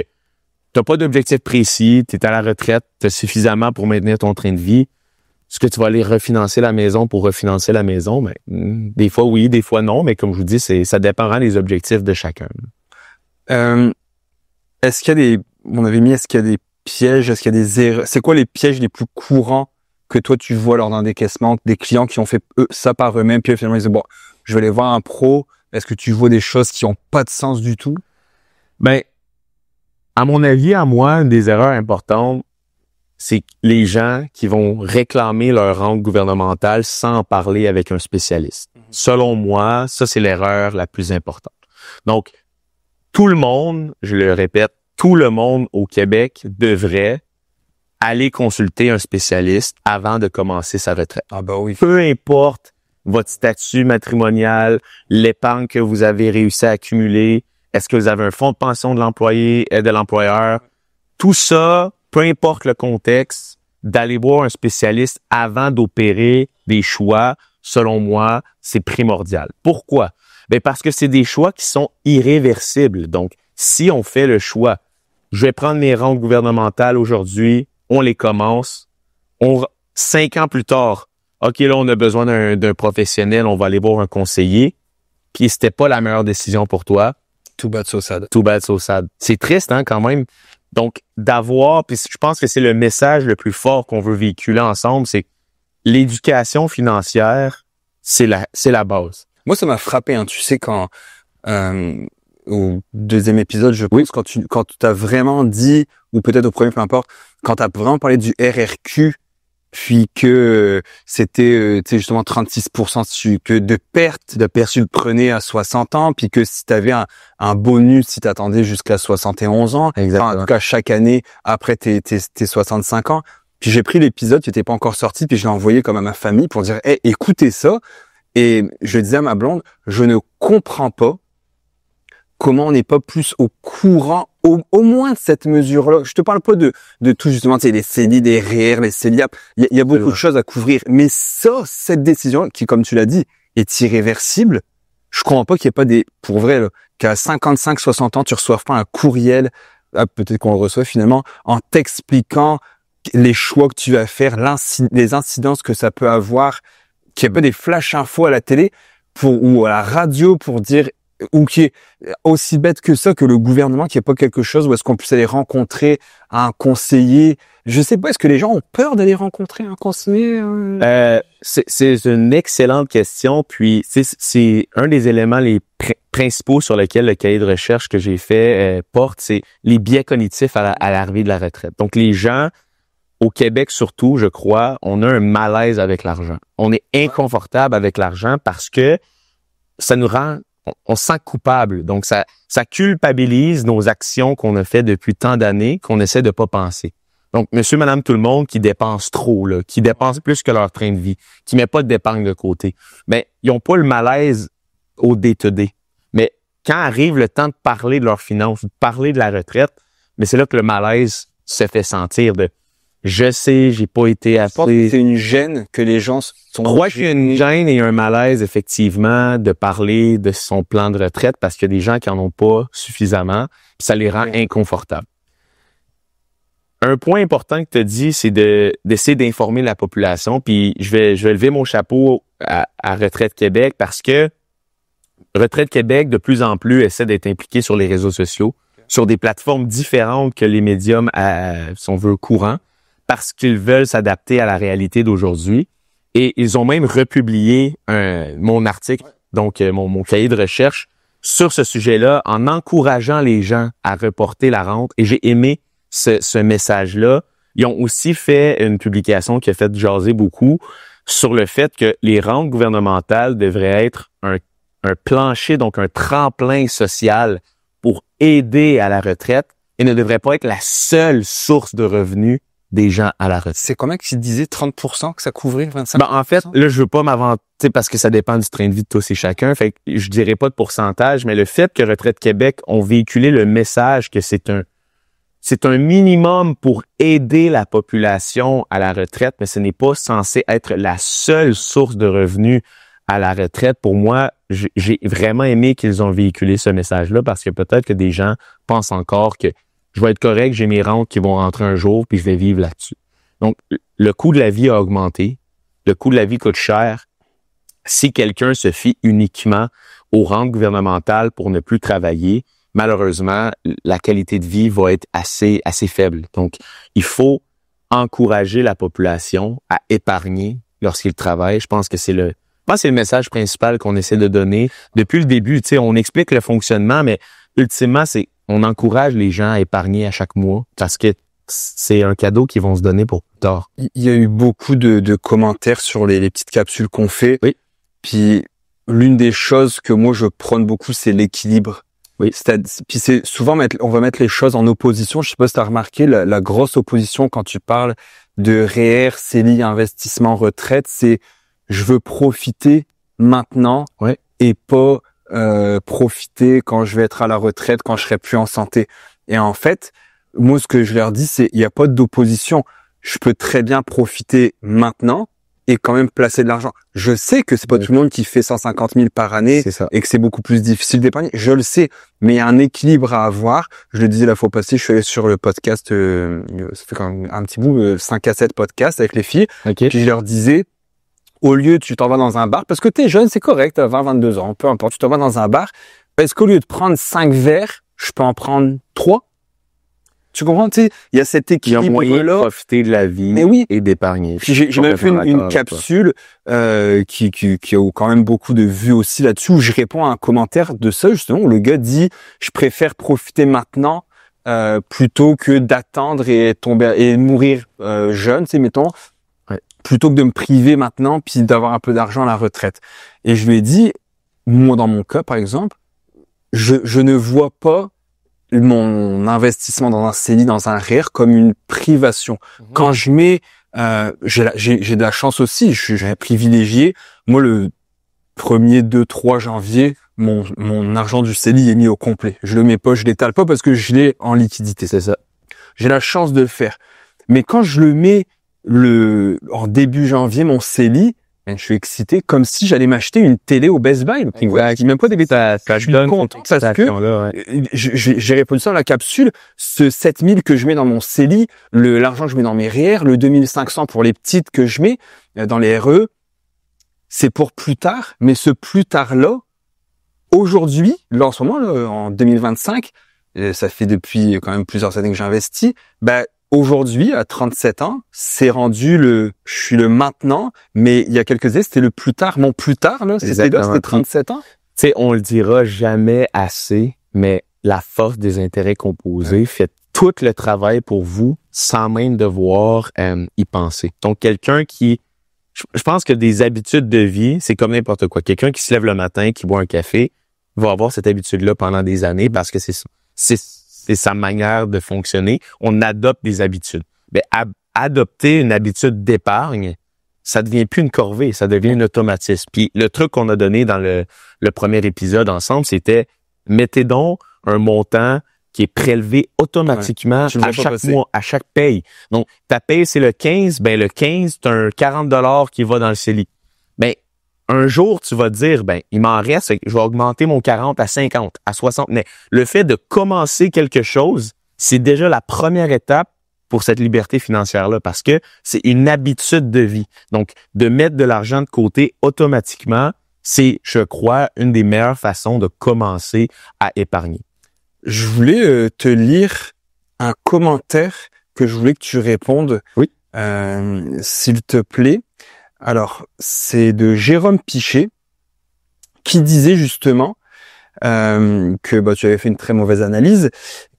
t'as pas d'objectif précis, tu es à la retraite, tu as suffisamment pour maintenir ton train de vie. Est-ce que tu vas aller refinancer la maison pour refinancer la maison? Ben, des fois oui, des fois non, mais comme je vous dis, ça dépendra des objectifs de chacun. Est-ce qu'il y a est-ce qu'il y a des pièges, est-ce qu'il y a des erreurs? C'est quoi les pièges les plus courants que toi tu vois lors d'un décaissement, des clients qui ont fait ça par eux-mêmes, puis finalement ils disent bon, je vais aller voir un pro. Est-ce que tu vois des choses qui ont pas de sens du tout? Ben, à mon avis, à moi, une des erreurs importantes, c'est les gens qui vont réclamer leur rente gouvernementale sans en parler avec un spécialiste. Selon moi, ça, c'est l'erreur la plus importante. Donc, tout le monde, je le répète, tout le monde au Québec devrait aller consulter un spécialiste avant de commencer sa retraite. Ah bah oui. Peu importe votre statut matrimonial, l'épargne que vous avez réussi à accumuler, est-ce que vous avez un fonds de pension de l'employé et de l'employeur, tout ça, peu importe le contexte, d'aller voir un spécialiste avant d'opérer des choix, selon moi, c'est primordial. Pourquoi? Ben parce que c'est des choix qui sont irréversibles. Donc, si on fait le choix, je vais prendre mes rentes gouvernementales aujourd'hui, on les commence, 5 ans plus tard, OK, là, on a besoin d'un professionnel, on va aller voir un conseiller, puis c'était pas la meilleure décision pour toi. Too bad, so sad. Too bad, so sad. C'est triste, hein, quand même. Donc, puis je pense que c'est le message le plus fort qu'on veut véhiculer ensemble, c'est l'éducation financière, c'est la base. Moi, ça m'a frappé, hein, tu sais, quand au deuxième épisode, je pense, quand tu as vraiment dit, ou peut-être au premier, peu importe, quand tu as vraiment parlé du RRQ, puis que c'était tu sais justement 36% que de perte tu le prenais à 60 ans, puis que si tu avais un bonus si tu attendais jusqu'à 71 ans, enfin, en tout cas chaque année après tes 65 ans. Puis j'ai pris l'épisode qui n'était pas encore sorti, puis je l'ai envoyé comme à ma famille pour dire hey, écoutez ça. Et je disais à ma blonde, je ne comprends pas comment on n'est pas plus au courant, au moins de cette mesure-là. Je te parle pas de tout justement, tu sais, les CELI, les REER, les CELIAP. Il y a beaucoup de choses à couvrir. Mais ça, cette décision, qui, comme tu l'as dit, est irréversible, je comprends pas qu'il n'y ait pas pour vrai, là, qu'à 55, 60 ans, tu reçoives pas un courriel, peut-être qu'on le reçoit finalement, en t'expliquant les choix que tu vas faire, les incidences que ça peut avoir, qu'il n'y ait pas des flash infos à la télé, ou à la radio pour dire, ou qui est aussi bête que ça, que le gouvernement, qui n'y ait pas quelque chose où est-ce qu'on puisse aller rencontrer un conseiller. Je sais pas, est-ce que les gens ont peur d'aller rencontrer un conseiller? C'est une excellente question, puis c'est un des éléments les principaux sur lesquels le cahier de recherche que j'ai fait porte, c'est les biais cognitifs à l'arrivée de la retraite. Donc les gens, au Québec surtout, je crois, on a un malaise avec l'argent. On est inconfortable avec l'argent parce que ça nous rend on se sent coupable. Donc, ça culpabilise nos actions qu'on a fait depuis tant d'années qu'on essaie de pas penser. Donc, monsieur, madame, tout le monde qui dépense trop, là, qui dépense plus que leur train de vie, qui met pas d'épargne de côté, ben, ils ont pas le malaise au day-to-day. Mais quand arrive le temps de parler de leurs finances, de parler de la retraite, mais c'est là que le malaise se fait sentir de je sais, j'ai pas été assez. C'est une gêne que les gens sont. Je crois qu'il y a une gêne et un malaise, effectivement, de parler de son plan de retraite parce qu'il y a des gens qui en ont pas suffisamment, puis ça les rend inconfortables. Un point important que tu as dit, c'est d'essayer d'informer la population, puis je vais lever mon chapeau à Retraite Québec parce que Retraite Québec, de plus en plus, essaie d'être impliqué sur les réseaux sociaux, sur des plateformes différentes que les médiums, si on veut, courants, parce qu'ils veulent s'adapter à la réalité d'aujourd'hui. Et ils ont même republié mon article, donc mon cahier de recherche, sur ce sujet-là, en encourageant les gens à reporter la rente. Et j'ai aimé ce message-là. Ils ont aussi fait une publication qui a fait jaser beaucoup sur le fait que les rentes gouvernementales devraient être un plancher, donc un tremplin social pour aider à la retraite et ne devraient pas être la seule source de revenus des gens à la retraite. C'est combien qu'ils disaient 30% que ça couvrait, 25%? Ben, en fait, là, je veux pas m'avancer parce que ça dépend du train de vie de tous et chacun. Fait que je dirais pas de pourcentage, mais le fait que Retraite Québec ont véhiculé le message que c'est un minimum pour aider la population à la retraite, mais ce n'est pas censé être la seule source de revenus à la retraite. Pour moi, j'ai vraiment aimé qu'ils ont véhiculé ce message-là parce que peut-être que des gens pensent encore que je vais être correct, j'ai mes rentes qui vont rentrer un jour, puis je vais vivre là-dessus. Donc, le coût de la vie a augmenté, le coût de la vie coûte cher. Si quelqu'un se fie uniquement aux rentes gouvernementales pour ne plus travailler, malheureusement, la qualité de vie va être assez faible. Donc, il faut encourager la population à épargner lorsqu'ils travaillent. Je pense que c'est le message principal qu'on essaie de donner depuis le début. Tu sais, on explique le fonctionnement, mais ultimement, on encourage les gens à épargner à chaque mois parce que c'est un cadeau qu'ils vont se donner pour plus tard. Il y a eu beaucoup de commentaires sur les petites capsules qu'on fait. Oui. Puis l'une des choses que moi je prône beaucoup, c'est l'équilibre. Oui. Puis c'est souvent on va mettre les choses en opposition. Je sais pas si tu as remarqué la grosse opposition quand tu parles de REER, CELI, investissement, retraite, c'est je veux profiter maintenant et pas profiter quand je vais être à la retraite, quand je serai plus en santé. Et en fait, moi, ce que je leur dis, c'est il n'y a pas d'opposition. Je peux très bien profiter maintenant et quand même placer de l'argent. Je sais que c'est pas tout le monde qui fait 150 000 par année et que c'est beaucoup plus difficile d'épargner. Je le sais, mais il y a un équilibre à avoir. Je le disais la fois passée, je suis allé sur le podcast, ça fait quand même un petit bout, 5 à 7 podcasts avec les filles. Okay. Puis je leur disais, au lieu tu t'en vas dans un bar, parce que t'es jeune, c'est correct, t'as 20, 22 ans, peu importe, tu t'en vas dans un bar, est-ce qu'au lieu de prendre 5 verres, je peux en prendre 3? Tu comprends, tu sais, il y a cet équilibre-là. Il y a moyen de profiter de la vie et d'épargner. Puis j'ai même fait une capsule qui a quand même beaucoup de vues aussi là-dessus, où je réponds à un commentaire de ça, justement, où le gars dit « Je préfère profiter maintenant plutôt que d'attendre et mourir jeune, tu sais, mettons, plutôt que de me priver maintenant puis d'avoir un peu d'argent à la retraite. » Et je lui ai dit, moi, dans mon cas, par exemple, je ne vois pas mon investissement dans un CELI, dans un REER comme une privation. Quand je mets, j'ai de la chance aussi, je suis privilégié. Moi, le 1er, 2, 3 janvier, mon argent du CELI est mis au complet. Je le mets pas, je l'étale pas parce que je l'ai en liquidité. C'est ça. J'ai la chance de le faire. Mais quand je le mets en début janvier, mon CELI, je suis excité comme si j'allais m'acheter une télé au Best Buy. Exact. Même pas des bêtises. Ça je suis content parce que j'ai répondu ça dans la capsule. Ce 7000 que je mets dans mon CELI, l'argent que je mets dans mes REER, le 2500 pour les petites que je mets dans les RE, c'est pour plus tard. Mais ce plus tard-là, aujourd'hui, là en ce moment, là, en 2025, ça fait depuis quand même plusieurs années que j'investis, aujourd'hui, à 37 ans, c'est rendu je suis le maintenant, mais il y a quelques années, c'était le plus tard. Mon plus tard, là, c'était 37 ans. Tu sais, on le dira jamais assez, mais la force des intérêts composés fait tout le travail pour vous sans même devoir y penser. Donc, quelqu'un je pense que des habitudes de vie, c'est comme n'importe quoi. Quelqu'un qui se lève le matin, qui boit un café, va avoir cette habitude-là pendant des années parce que c'est sa manière de fonctionner. On adopte des habitudes. Mais adopter une habitude d'épargne, ça devient plus une corvée, ça devient un automatisme. Puis le truc qu'on a donné dans le premier épisode ensemble, c'était mettez donc un montant qui est prélevé automatiquement à chaque mois, à chaque paye. Donc, ta paye, c'est le 15, le 15, c'est un 40$ qui va dans le CELI. Un jour, tu vas te dire, il m'en reste, je vais augmenter mon 40 à 50, à 60. Mais le fait de commencer quelque chose, c'est déjà la première étape pour cette liberté financière-là parce que c'est une habitude de vie. Donc, de mettre de l'argent de côté automatiquement, c'est, je crois, une des meilleures façons de commencer à épargner. Je voulais te lire un commentaire que je voulais que tu répondes. Oui. S'il te plaît. Alors, c'est de Jérôme Pichet qui disait justement que tu avais fait une très mauvaise analyse,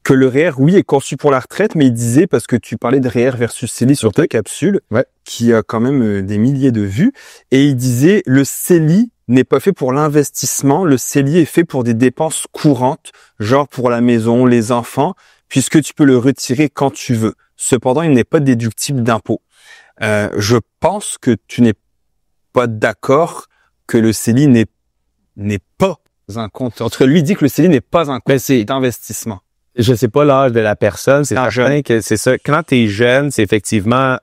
que le REER, oui, est conçu pour la retraite, mais il disait, parce que tu parlais de REER versus CELI sur ta capsule, qui a quand même des milliers de vues, et il disait, le CELI n'est pas fait pour l'investissement, le CELI est fait pour des dépenses courantes, genre pour la maison, les enfants, puisque tu peux le retirer quand tu veux. Cependant, il n'est pas déductible d'impôt. Je pense que tu n'es pas d'accord que le CELI n'est pas un compte. En tout cas, lui dit que le CELI n'est pas un compte d'investissement. Je sais pas l'âge de la personne, c'est certain que c'est ça. Quand tu es jeune, c'est effectivement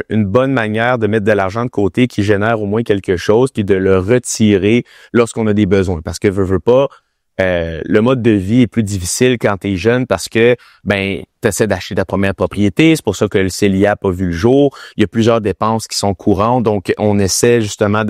une bonne manière de mettre de l'argent de côté qui génère au moins quelque chose, puis de le retirer lorsqu'on a des besoins. Parce que veux pas, le mode de vie est plus difficile quand tu es jeune parce que tu essaies d'acheter ta première propriété, c'est pour ça que le CELI n'a pas vu le jour. Il y a plusieurs dépenses qui sont courantes, donc on essaie justement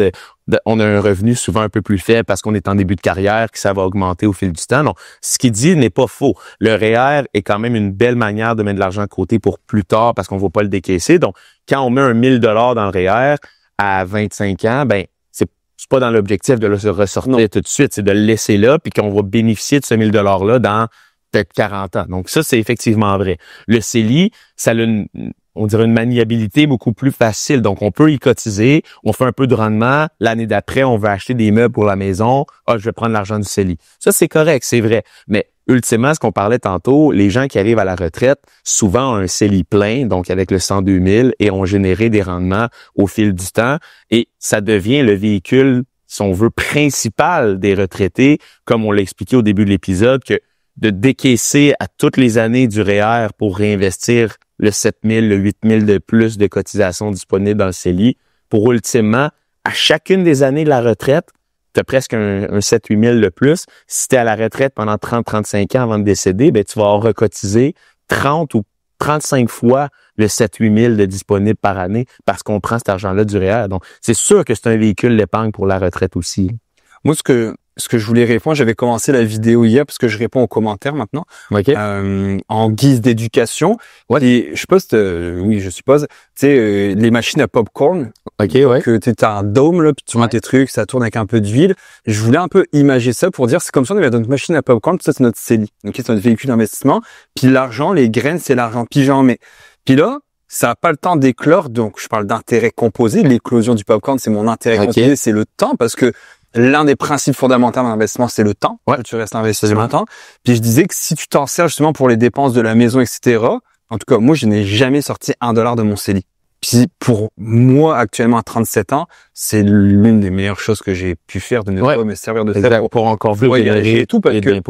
on a un revenu souvent un peu plus faible parce qu'on est en début de carrière, que ça va augmenter au fil du temps. Donc, ce qu'il dit n'est pas faux. Le REER est quand même une belle manière de mettre de l'argent de côté pour plus tard parce qu'on ne va pas le décaisser. Donc, quand on met un 1000 $ dans le REER à 25 ans, c'est pas dans l'objectif de le ressortir tout de suite, c'est de le laisser là puis qu'on va bénéficier de ce 1000 $ là dans peut-être 40 ans. Donc ça, c'est effectivement vrai. Le CELI, ça a on dirait une maniabilité beaucoup plus facile. Donc, on peut y cotiser, on fait un peu de rendement. L'année d'après, on veut acheter des meubles pour la maison. Je vais prendre l'argent du CELI. Ça, c'est correct, c'est vrai. Mais ultimement, ce qu'on parlait tantôt, les gens qui arrivent à la retraite, souvent ont un CELI plein, donc avec le 102 000, et ont généré des rendements au fil du temps. Et ça devient le véhicule, si on veut, principal des retraités, comme on l'a expliqué au début de l'épisode, que de décaisser à toutes les années du REER pour réinvestir le 7 000, le 8 000 de plus de cotisations disponibles dans le CELI, pour ultimement, à chacune des années de la retraite, tu as presque un 7-8 000 de plus. Si tu es à la retraite pendant 30-35 ans avant de décéder, tu vas recotiser 30 ou 35 fois le 7-8 000 de disponible par année parce qu'on prend cet argent-là du REER. Donc, c'est sûr que c'est un véhicule d'épargne pour la retraite aussi. Moi, ce que je voulais répondre, j'avais commencé la vidéo hier parce que je réponds aux commentaires maintenant. Okay. En guise d'éducation. Et je poste, oui, je suppose, tu sais, les machines à popcorn. Ok, ouais. Que tu as un dôme là, puis tu mets tes trucs, ça tourne avec un peu d'huile. Je voulais un peu imager ça pour dire, c'est comme si on avait notre machine à popcorn, tout ça c'est notre CELI. Donc c'est notre véhicule d'investissement. Puis l'argent, les graines, c'est l'argent pigeon. Mais puis là, ça n'a pas le temps d'éclore. Donc je parle d'intérêt composé. L'éclosion du popcorn, c'est mon intérêt composé, c'est le temps parce que l'un des principes fondamentaux d'un investissement, c'est le temps. Ouais. Tu restes investi longtemps. Puis je disais que si tu t'en sers justement pour les dépenses de la maison, etc., en tout cas, moi, je n'ai jamais sorti $1 de mon CELI. Puis pour moi, actuellement à 37 ans, c'est l'une des meilleures choses que j'ai pu faire de ne pas me servir de ça pour encore plus voyager et tout, parce que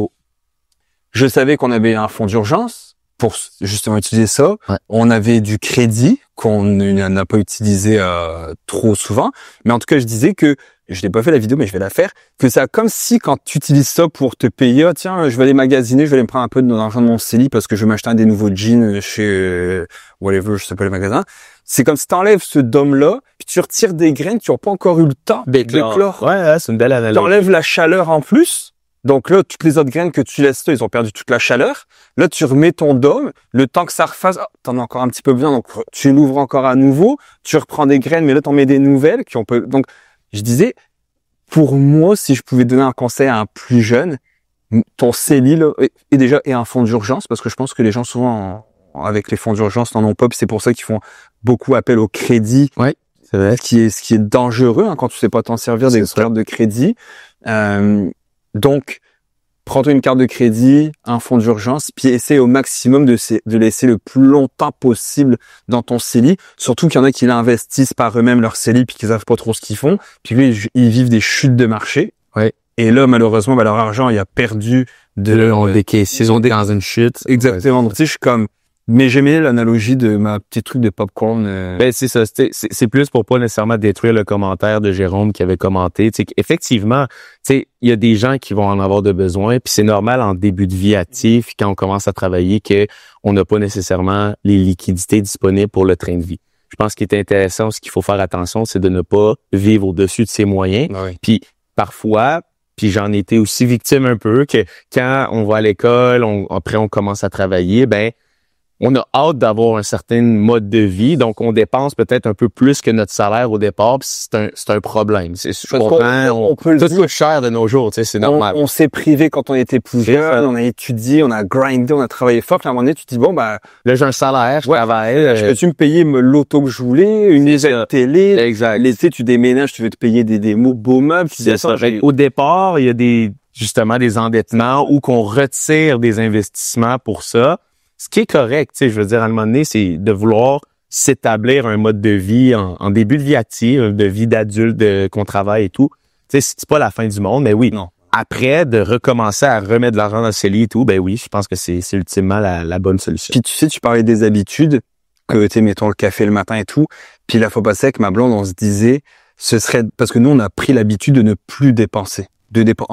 je savais qu'on avait un fonds d'urgence pour justement utiliser ça. Ouais. On avait du crédit qu'on n'a pas utilisé trop souvent. Mais en tout cas, je disais que, je n'ai pas fait la vidéo, mais je vais la faire, que c'est comme si quand tu utilises ça pour te payer, tiens, je vais aller magasiner, je vais aller me prendre un peu de l'argent de mon CELI parce que je vais m'acheter des nouveaux jeans chez whatever, je sais pas le magasin. C'est comme si tu enlèves ce dôme-là, puis tu retires des graines qui n'ont pas encore eu le temps d'éclore. Ouais, c'est une belle analogie. Tu enlèves la chaleur en plus. Donc là, toutes les autres graines que tu laisses là, ils ont perdu toute la chaleur. Là, tu remets ton dôme. Le temps que ça refasse, t'en as encore un petit peu besoin. Donc, tu l'ouvres encore à nouveau. Tu reprends des graines, mais là, t'en mets des nouvelles qui ont peu. Donc, je disais, pour moi, si je pouvais donner un conseil à un plus jeune, ton CELI, là, est un fonds d'urgence, parce que je pense que les gens, souvent, avec les fonds d'urgence, n'en ont pas, puis c'est pour ça qu'ils font beaucoup appel au crédit. Ouais, c'est vrai. Ce qui est dangereux, hein, quand tu sais pas t'en servir des cartes de crédit. Donc, prends-toi une carte de crédit, un fonds d'urgence, puis essaie au maximum de laisser le plus longtemps possible dans ton CELI. Surtout qu'il y en a qui l'investissent par eux-mêmes leur CELI puis qu'ils savent pas trop ce qu'ils font. Puis lui, ils vivent des chutes de marché. Ouais. Et là, malheureusement, leur argent, il a perdu ils ont dans une chute. Exactement. Donc, tu sais, je suis comme, mais j'aimais l'analogie de ma petite truc de popcorn. Ben, c'est ça. C'est plus pour pas nécessairement détruire le commentaire de Jérôme qui avait commenté. Tu sais, effectivement, tu sais, il y a des gens qui vont en avoir de besoin, puis c'est normal en début de vie active, quand on commence à travailler, que on n'a pas nécessairement les liquidités disponibles pour le train de vie. Je pense qu'il est intéressant, ce qu'il faut faire attention, c'est de ne pas vivre au-dessus de ses moyens. Oui. Puis parfois, puis j'en étais aussi victime un peu, que quand on va à l'école, après on commence à travailler, ben on a hâte d'avoir un certain mode de vie, donc on dépense peut-être un peu plus que notre salaire au départ, puis c'est un problème. On peut le dire. Tout coûte cher de nos jours, tu sais, c'est normal. On s'est privé quand on était plus jeune, on a étudié, on a grindé, on a travaillé fort, puis à un moment donné, tu te dis, bon, ben... Là, j'ai un salaire, je travaille. Je peux-tu me payer l'auto que je voulais, une télé? Exact. L'été, tu déménages, tu veux te payer des beaux meubles. C'est ça. Au départ, il y a justement des endettements ou qu'on retire des investissements pour ça. Ce qui est correct, tu sais, je veux dire, à un moment donné, c'est de vouloir s'établir un mode de vie en début de vie active, de vie d'adulte, qu'on travaille et tout. Tu sais, c'est pas la fin du monde, mais oui. Non. Après, de recommencer à remettre de l'argent dans le CELI et tout, ben oui, je pense que c'est ultimement la bonne solution. Puis tu sais, tu parlais des habitudes, que tu sais, mettons le café le matin et tout. Puis la fois passée avec ma blonde, on se disait, ce serait, parce que nous, on a pris l'habitude de ne plus dépenser.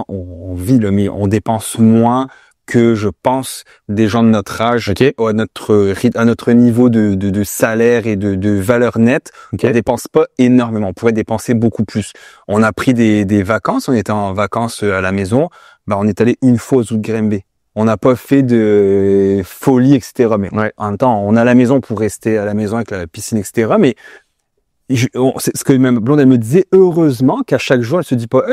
on vit mais on dépense moins que je pense des gens de notre âge, à notre niveau de salaire et de valeur nette. On dépense pas énormément. On pourrait dépenser beaucoup plus. On a pris des vacances. On était en vacances à la maison. On est allé une fois aux Zoutgrembé. On n'a pas fait de folie, etc. Mais en même temps, on a la maison pour rester à la maison avec la piscine, etc. Mais c'est ce que même Blonde, elle me disait, heureusement qu'à chaque jour, elle se dit pas,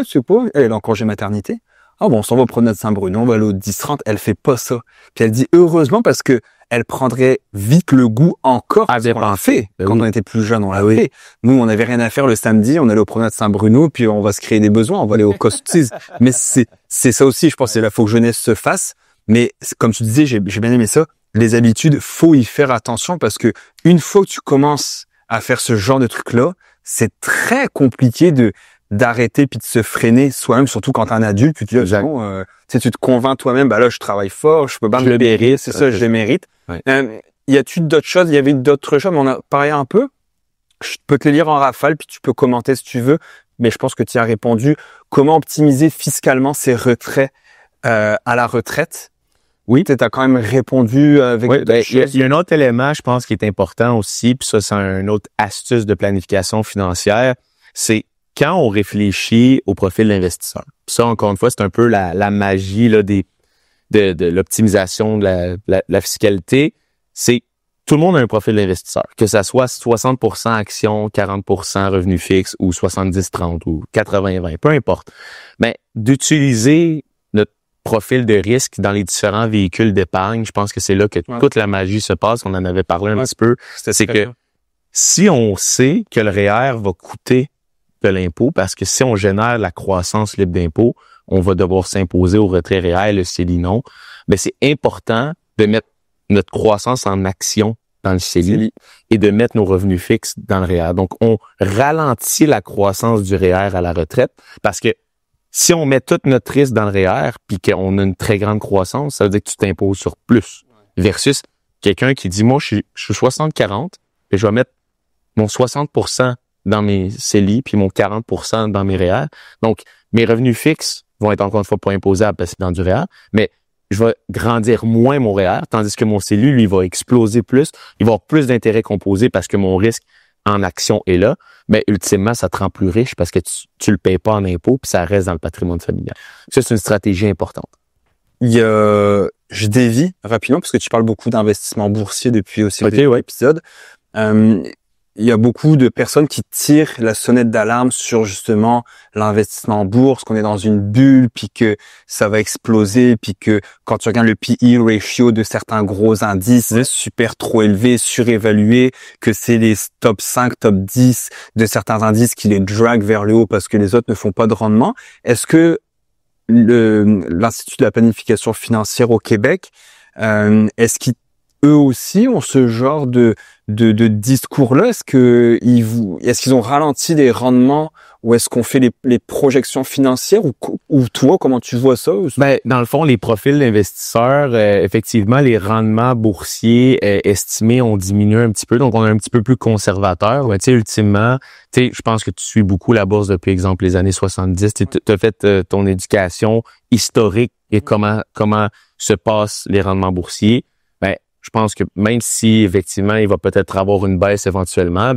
elle est en congé maternité. Ah bon, on s'en va au promenade Saint-Bruno, on va aller au 10-30, elle fait pas ça. Puis elle dit heureusement parce que elle prendrait vite le goût encore à dépenser. Quand on était plus jeune, on l'a fait. Nous, on n'avait rien à faire le samedi, on allait au promenade Saint-Bruno, puis on va se créer des besoins, on va aller au Costis. Mais c'est ça aussi, je pense, c'est la faut que jeunesse se fasse. Mais comme tu disais, j'ai bien aimé ça. Les habitudes, faut y faire attention parce que une fois que tu commences à faire ce genre de truc-là, c'est très compliqué d'arrêter puis de se freiner soi-même, surtout quand t'es un adulte, puis tu te convaincs toi-même, là, je travaille fort, je peux pas me le mériter, c'est ça, je le mérite. Ouais. Y a-tu d'autres choses? Il y avait d'autres choses, mais on a parlé un peu. Je peux te les lire en rafale, puis tu peux commenter si tu veux, mais je pense que tu y as répondu. Comment optimiser fiscalement ses retraits à la retraite? Oui. Tu as quand même répondu avec d'autres choses. Il y a un autre élément, je pense, qui est important aussi, puis ça, c'est une autre astuce de planification financière, c'est quand on réfléchit au profil de l'investisseur. Ça, encore une fois, c'est un peu la magie là, de l'optimisation de la fiscalité. C'est tout le monde a un profil d'investisseur, que ça soit 60% actions, 40% revenus fixes ou 70-30 ou 80-20, peu importe. Mais d'utiliser notre profil de risque dans les différents véhicules d'épargne, je pense que c'est là que toute la magie se passe. On en avait parlé un petit peu. C'est que si on sait que le REER va coûter de l'impôt, parce que si on génère la croissance libre d'impôt, on va devoir s'imposer au retrait REER, le CELI non. Mais c'est important de mettre notre croissance en action dans le CELI et de mettre nos revenus fixes dans le REER. Donc, on ralentit la croissance du REER à la retraite parce que si on met tout notre risque dans le REER puis qu'on a une très grande croissance, ça veut dire que tu t'imposes sur plus. Versus quelqu'un qui dit, moi, je suis 60-40 et je vais mettre mon 60% dans mes CELI puis mon 40% dans mes REER. Donc, mes revenus fixes vont être encore une fois pas imposables parce que c'est dans du REER, mais je vais grandir moins mon REER, tandis que mon CELI, lui, va exploser plus. Il va avoir plus d'intérêts composés parce que mon risque en action est là. Mais ultimement, ça te rend plus riche parce que tu le payes pas en impôts puis ça reste dans le patrimoine familial. Ça, c'est une stratégie importante. Je dévie rapidement parce que tu parles beaucoup d'investissement boursier depuis aussi l'épisode. Il y a beaucoup de personnes qui tirent la sonnette d'alarme sur justement l'investissement en bourse, qu'on est dans une bulle, puis que ça va exploser, puis que quand tu regardes le P/E ratio de certains gros indices, super trop élevé, surévalué, que c'est les top 5, top 10 de certains indices qui les draguent vers le haut parce que les autres ne font pas de rendement. Est-ce que l'Institut de la planification financière au Québec, est-ce qu'eux aussi ont ce genre de discours-là? Est-ce qu'ils ont ralenti les rendements ou est-ce qu'on fait les projections financières ou toi, comment tu vois ça? Dans le fond, les profils d'investisseurs, effectivement, les rendements boursiers estimés ont diminué un petit peu. Donc, on est un petit peu plus conservateur. Ouais, ultimement, je pense que tu suis beaucoup la bourse depuis, exemple, les années 70. Tu as fait ton éducation historique et comment se passent les rendements boursiers. Je pense que même si, effectivement, il va peut-être avoir une baisse éventuellement,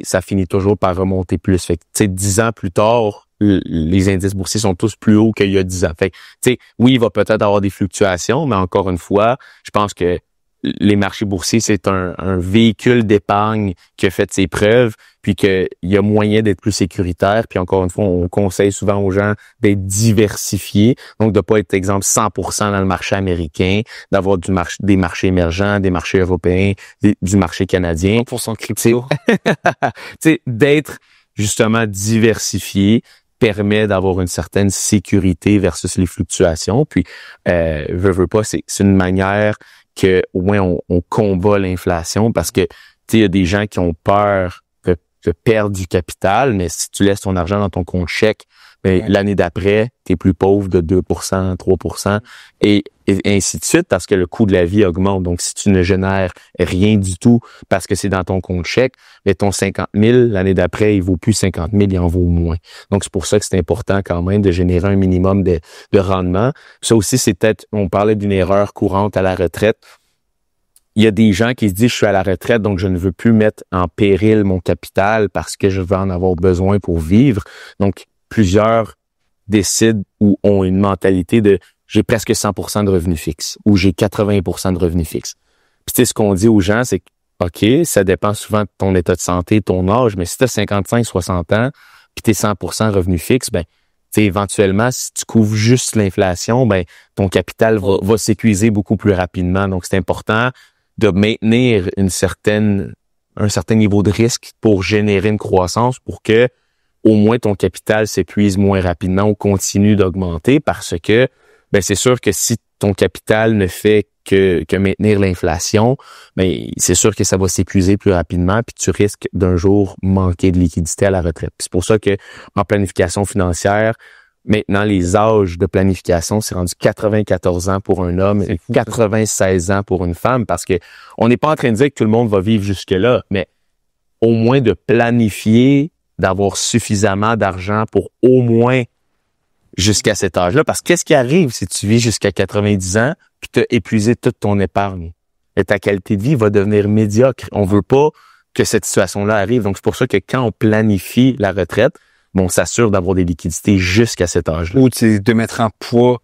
ça finit toujours par remonter plus. Fait que, 10 ans plus tard, les indices boursiers sont tous plus hauts qu'il y a 10 ans. Fait que, oui, il va peut-être avoir des fluctuations, mais encore une fois, je pense que les marchés boursiers, c'est un véhicule d'épargne qui a fait ses preuves, puis qu'il y a moyen d'être plus sécuritaire. Puis encore une fois, on conseille souvent aux gens d'être diversifiés, donc de pas être, exemple, 100% dans le marché américain, d'avoir des marchés émergents, des marchés européens, du marché canadien. 100% crypto. D'être justement diversifié permet d'avoir une certaine sécurité versus les fluctuations. Puis, veux pas, c'est une manière que au moins on combat l'inflation parce que il y a des gens qui ont peur de perdre du capital, mais si tu laisses ton argent dans ton compte chèque ben, l'année d'après, tu es plus pauvre de 2%, 3%, et ainsi de suite, parce que le coût de la vie augmente. Donc, si tu ne génères rien du tout parce que c'est dans ton compte chèque, mais ton 50 000, l'année d'après, il vaut plus 50 000, il en vaut moins. Donc, c'est pour ça que c'est important quand même de générer un minimum de rendement. Ça aussi, c'est peut-être, on parlait d'une erreur courante à la retraite. Il y a des gens qui se disent, je suis à la retraite, donc je ne veux plus mettre en péril mon capital parce que je vais en avoir besoin pour vivre. Donc, plusieurs décident ou ont une mentalité de j'ai presque 100% de revenus fixes ou j'ai 80% de revenus fixes. Puis tu sais, ce qu'on dit aux gens, c'est que, OK, ça dépend souvent de ton état de santé, ton âge, mais si tu as 55, 60 ans, puis tu es 100% revenus fixes, ben, tu sais, éventuellement, si tu couvres juste l'inflation, ben, ton capital va s'épuiser beaucoup plus rapidement. Donc, c'est important de maintenir un certain niveau de risque pour générer une croissance pour que au moins ton capital s'épuise moins rapidement ou continue d'augmenter parce que ben c'est sûr que si ton capital ne fait que maintenir l'inflation, ben c'est sûr que ça va s'épuiser plus rapidement puis tu risques d'un jour manquer de liquidité à la retraite. Puis c'est pour ça que en planification financière, maintenant les âges de planification, c'est rendu 94 ans pour un homme et 96 ans pour une femme parce que on n'est pas en train de dire que tout le monde va vivre jusque-là, mais au moins de planifier d'avoir suffisamment d'argent pour au moins jusqu'à cet âge-là. Parce que qu'est-ce qui arrive si tu vis jusqu'à 90 ans puis tu as épuisé toute ton épargne? Et ta qualité de vie va devenir médiocre. On veut pas que cette situation-là arrive. Donc, c'est pour ça que quand on planifie la retraite, on s'assure d'avoir des liquidités jusqu'à cet âge-là. Ou de mettre un poids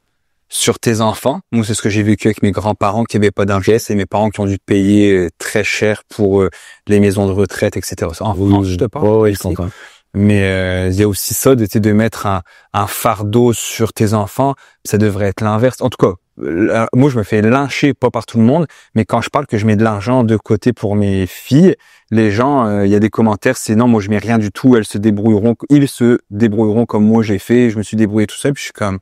sur tes enfants. Moi, c'est ce que j'ai vécu avec mes grands-parents qui n'avaient pas d'argent et mes parents qui ont dû payer très cher pour les maisons de retraite, etc. En France, je te parle. Oui, je comprends. Mais il y a aussi ça de mettre un fardeau sur tes enfants. Ça devrait être l'inverse. En tout cas, moi, je me fais lyncher, pas par tout le monde, mais quand je parle que je mets de l'argent de côté pour mes filles, les gens, il y a des commentaires, c'est non, moi je mets rien du tout, ils se débrouilleront comme moi j'ai fait, je me suis débrouillé tout seul, puis je suis comme,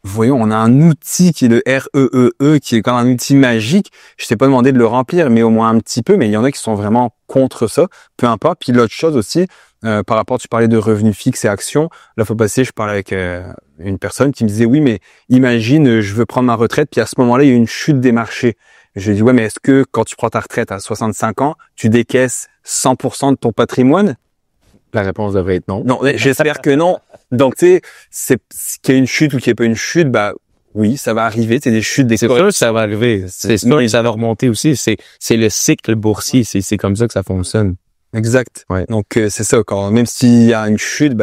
voyons, on a un outil qui est le REEE, qui est comme un outil magique. Je t'ai pas demandé de le remplir, mais au moins un petit peu. Mais il y en a qui sont vraiment contre ça. Peu importe. Puis l'autre chose aussi, par rapport, tu parlais de revenus fixes et actions. La fois passée, je parlais avec une personne qui me disait, oui, mais imagine, je veux prendre ma retraite, puis à ce moment-là, il y a une chute des marchés. Je lui ai dit, ouais, mais est-ce que quand tu prends ta retraite à 65 ans, tu décaisses 100% de ton patrimoine? La réponse devrait être non. Non, j'espère que non. Donc, tu sais, qu'il y ait une chute ou qu'il n'y ait pas une chute, bah oui, ça va arriver. C'est des chutes, des. C'est sûr que ça va arriver. C'est sûr que ça va remonter aussi. C'est le cycle boursier. C'est comme ça que ça fonctionne. Exact. Ouais. Donc, c'est ça. Même s'il y a une chute,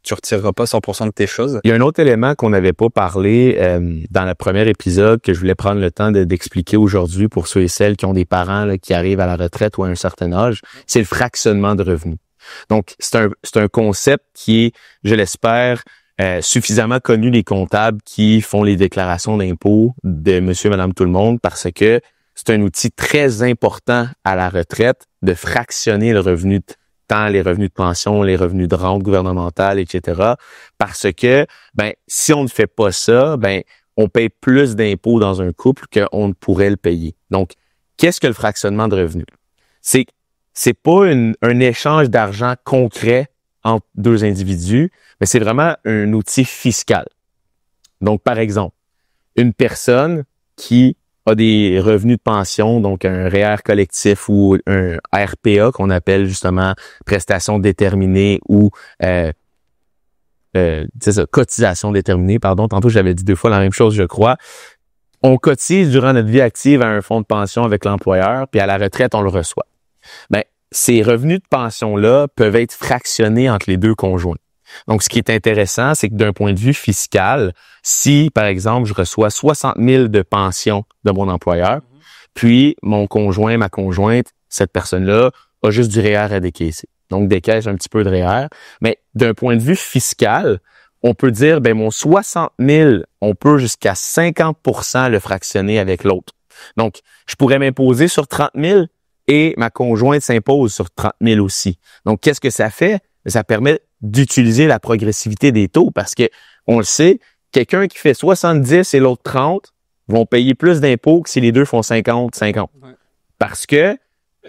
tu retireras pas 100% de tes choses. Il y a un autre élément qu'on n'avait pas parlé dans le premier épisode que je voulais prendre le temps d'expliquer aujourd'hui pour ceux et celles qui ont des parents là, qui arrivent à la retraite ou à un certain âge. C'est le fractionnement de revenus. Donc, c'est un concept qui est, je l'espère, suffisamment connu des comptables qui font les déclarations d'impôts de monsieur, madame, tout le monde parce que c'est un outil très important à la retraite de fractionner le revenu, tant les revenus de pension, les revenus de rente gouvernementale, etc. Parce que, si on ne fait pas ça, on paye plus d'impôts dans un couple qu'on ne pourrait le payer. Donc, qu'est-ce que le fractionnement de revenus? C'est pas un échange d'argent concret entre deux individus, mais c'est vraiment un outil fiscal. Donc, par exemple, une personne qui a des revenus de pension, donc un REER collectif ou un RPA qu'on appelle justement prestation déterminée ou cotisation déterminée, pardon. Tantôt, j'avais dit 2 fois la même chose, je crois. On cotise durant notre vie active à un fonds de pension avec l'employeur, puis à la retraite, on le reçoit. Ces revenus de pension-là peuvent être fractionnés entre les deux conjoints. Donc, ce qui est intéressant, c'est que d'un point de vue fiscal, si, par exemple, je reçois 60 000 de pension de mon employeur, puis mon conjoint, ma conjointe, cette personne-là, a juste du REER à décaisser. Donc, décaisse un petit peu de REER. Mais d'un point de vue fiscal, on peut dire, mon 60 000, on peut jusqu'à 50% le fractionner avec l'autre. Donc, je pourrais m'imposer sur 30 000 et ma conjointe s'impose sur 30 000 aussi. Donc, qu'est-ce que ça fait? Ça permet d'utiliser la progressivité des taux parce que, on le sait, quelqu'un qui fait 70 et l'autre 30 vont payer plus d'impôts que si les deux font 50-50. Ouais. Parce que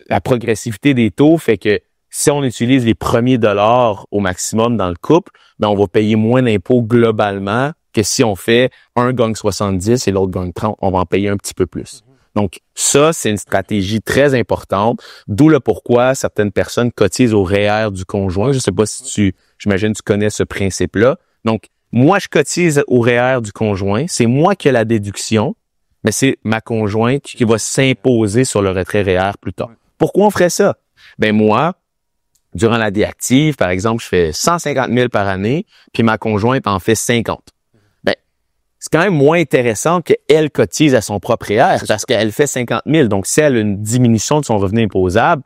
la progressivité des taux fait que si on utilise les premiers dollars au maximum dans le couple, ben on va payer moins d'impôts globalement que si on fait un gagne 70 et l'autre gagne 30, on va en payer un petit peu plus. Donc, ça, c'est une stratégie très importante, d'où le pourquoi certaines personnes cotisent au REER du conjoint. Je sais pas si j'imagine tu connais ce principe-là. Donc, moi, je cotise au REER du conjoint. C'est moi qui ai la déduction, mais c'est ma conjointe qui va s'imposer sur le retrait REER plus tard. Pourquoi on ferait ça? Ben, moi, durant la vie active, par exemple, je fais 150 000 par année, puis ma conjointe en fait 50. C'est quand même moins intéressant qu'elle cotise à son propre REER parce qu'elle fait 50 000. Donc, si elle a une diminution de son revenu imposable,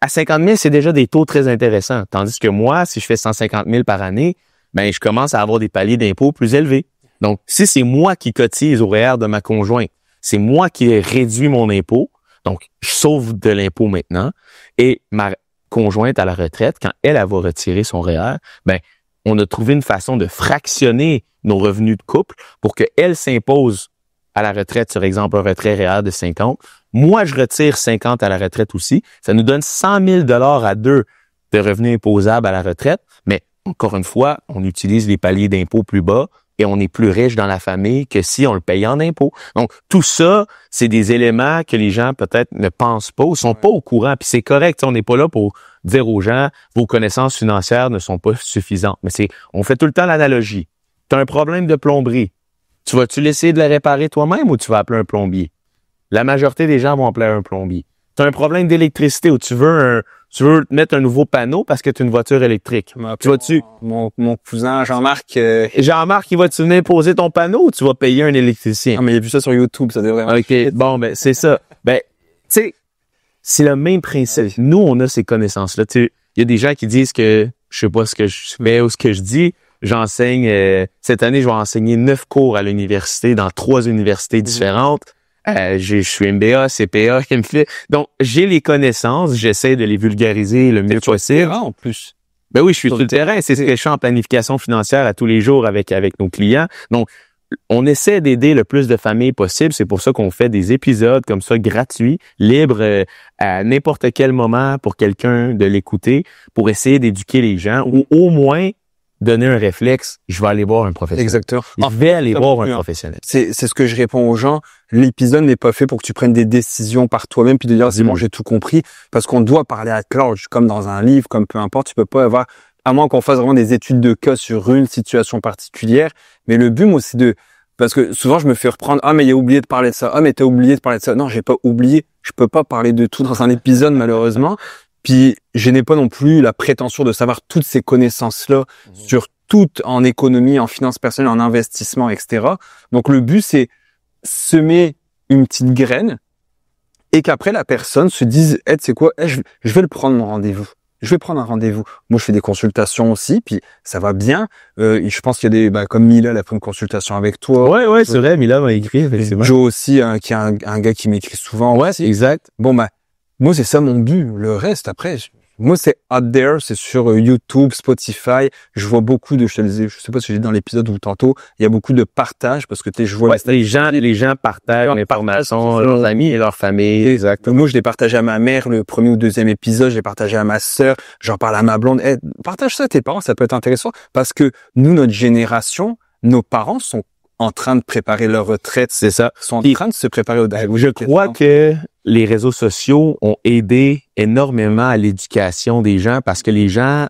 à 50 000, c'est déjà des taux très intéressants. Tandis que moi, si je fais 150 000 par année, ben je commence à avoir des paliers d'impôts plus élevés. Donc, si c'est moi qui cotise au REER de ma conjointe, c'est moi qui réduis mon impôt. Donc, je sauve de l'impôt maintenant. Et ma conjointe à la retraite, quand elle va retirer son REER, ben on a trouvé une façon de fractionner nos revenus de couple pour qu'elle s'impose à la retraite, sur exemple, un retrait REER de 50. Moi, je retire 50 à la retraite aussi. Ça nous donne 100 000 à deux de revenus imposables à la retraite. Mais encore une fois, on utilise les paliers d'impôt plus bas et on est plus riche dans la famille que si on le paye en impôt. Donc, tout ça, c'est des éléments que les gens peut-être ne pensent pas ou sont pas au courant. Puis c'est correct, on n'est pas là pour dire aux gens, vos connaissances financières ne sont pas suffisantes. Mais on fait tout le temps l'analogie. Tu as un problème de plomberie. Tu vas-tu l'essayer de le réparer toi-même ou tu vas appeler un plombier? La majorité des gens vont appeler un plombier. Tu as un problème d'électricité ou tu veux mettre un nouveau panneau parce que tu as une voiture électrique. Tu vas-tu mon cousin Jean-Marc Jean-Marc, il va-tu venir poser ton panneau ou tu vas payer un électricien? Ah, mais il a vu ça sur YouTube, ça devrait OK, bon, ben c'est ça. Ben, tu sais, c'est le même principe. Nous, on a ces connaissances-là. Tu sais, il y a des gens qui disent que je sais pas ce que je fais ou ce que je dis. J'enseigne, cette année, je vais enseigner 9 cours à l'université, dans 3 universités différentes. Je suis MBA, CPA, MFIT. Donc, j'ai les connaissances, j'essaie de les vulgariser le mieux possible. En plus. Ben oui, je suis sur le terrain. C'est ce que je fais en planification financière à tous les jours avec nos clients. Donc, on essaie d'aider le plus de familles possible. C'est pour ça qu'on fait des épisodes comme ça, gratuits, libres à n'importe quel moment pour quelqu'un de l'écouter, pour essayer d'éduquer les gens ou au moins donner un réflexe, je vais aller voir un professionnel. Exactement. Je vais aller voir un professionnel. C'est ce que je réponds aux gens. L'épisode n'est pas fait pour que tu prennes des décisions par toi-même puis de dire, c'est bon, j'ai tout compris. Parce qu'on doit parler à large, comme dans un livre, comme peu importe. Tu peux pas avoir, à moins qu'on fasse vraiment des études de cas sur une situation particulière. Mais le but, moi, c'est parce que souvent, je me fais reprendre, ah, mais il a oublié de parler de ça. Ah, mais t'as oublié de parler de ça. Non, j'ai pas oublié. Je peux pas parler de tout dans un épisode, malheureusement. Puis, je n'ai pas non plus la prétention de savoir toutes ces connaissances-là sur tout en économie, en finances personnelles, en investissement, etc. Donc, le but, c'est semer une petite graine et qu'après, la personne se dise, hey, tu sais quoi, je vais le prendre mon rendez-vous. Je vais prendre un rendez-vous. Moi, je fais des consultations aussi, puis ça va bien. Je pense qu'il y a comme Mila, elle a pris une consultation avec toi. Ouais, c'est vrai, Mila m'a écrit, effectivement. Joe aussi, qui est un gars qui m'écrit souvent. Ouais, c'est exact. Bon, moi, c'est ça mon but. Le reste, après, moi, c'est out there, c'est sur YouTube, Spotify. Je vois beaucoup de, je sais pas si j'ai dit dans l'épisode ou tantôt, il y a beaucoup de partage parce que je vois les gens partagent l'information, leurs amis et leur famille. Exact. Moi, je l'ai partagé à ma mère, le premier ou deuxième épisode, je l'ai partagé à ma sœur, j'en parle à ma blonde. Hey, partage ça à tes parents, ça peut être intéressant parce que nous, notre génération, nos parents sont en train de préparer leur retraite. C'est ça. Sont en train de se préparer au Je crois que les réseaux sociaux ont aidé énormément à l'éducation des gens parce que les gens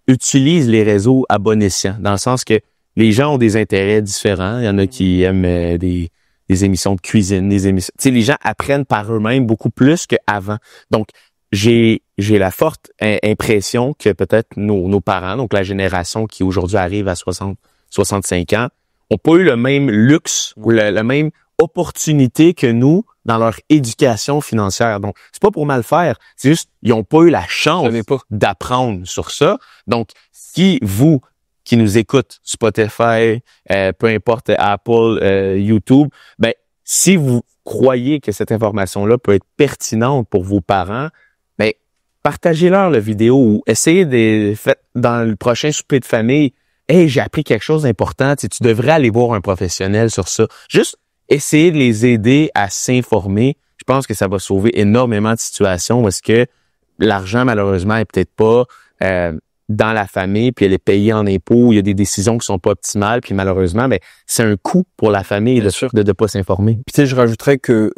utilisent les réseaux à bon escient, dans le sens que les gens ont des intérêts différents. Il y en a qui aiment des émissions de cuisine, des émissions. Tu sais, les gens apprennent par eux-mêmes beaucoup plus qu'avant. Donc, j'ai la forte impression que peut-être nos parents, donc la génération qui aujourd'hui arrive à 65 ans, ont pas eu le même luxe ou la même opportunité que nous dans leur éducation financière. Donc, c'est pas pour mal faire, c'est juste ils ont pas eu la chance d'apprendre sur ça. Donc, si vous qui nous écoutez, Spotify, peu importe Apple, YouTube, ben si vous croyez que cette information-là peut être pertinente pour vos parents, ben partagez-leur la vidéo ou essayez dans le prochain souper de famille. Hey, j'ai appris quelque chose d'important. Tu devrais aller voir un professionnel sur ça. Juste essayer de les aider à s'informer. Je pense que ça va sauver énormément de situations parce que l'argent, malheureusement, est peut-être pas dans la famille, puis elle est payée en impôts, il y a des décisions qui sont pas optimales, puis malheureusement, mais c'est un coût pour la famille de pas s'informer. Puis tu sais, je rajouterais que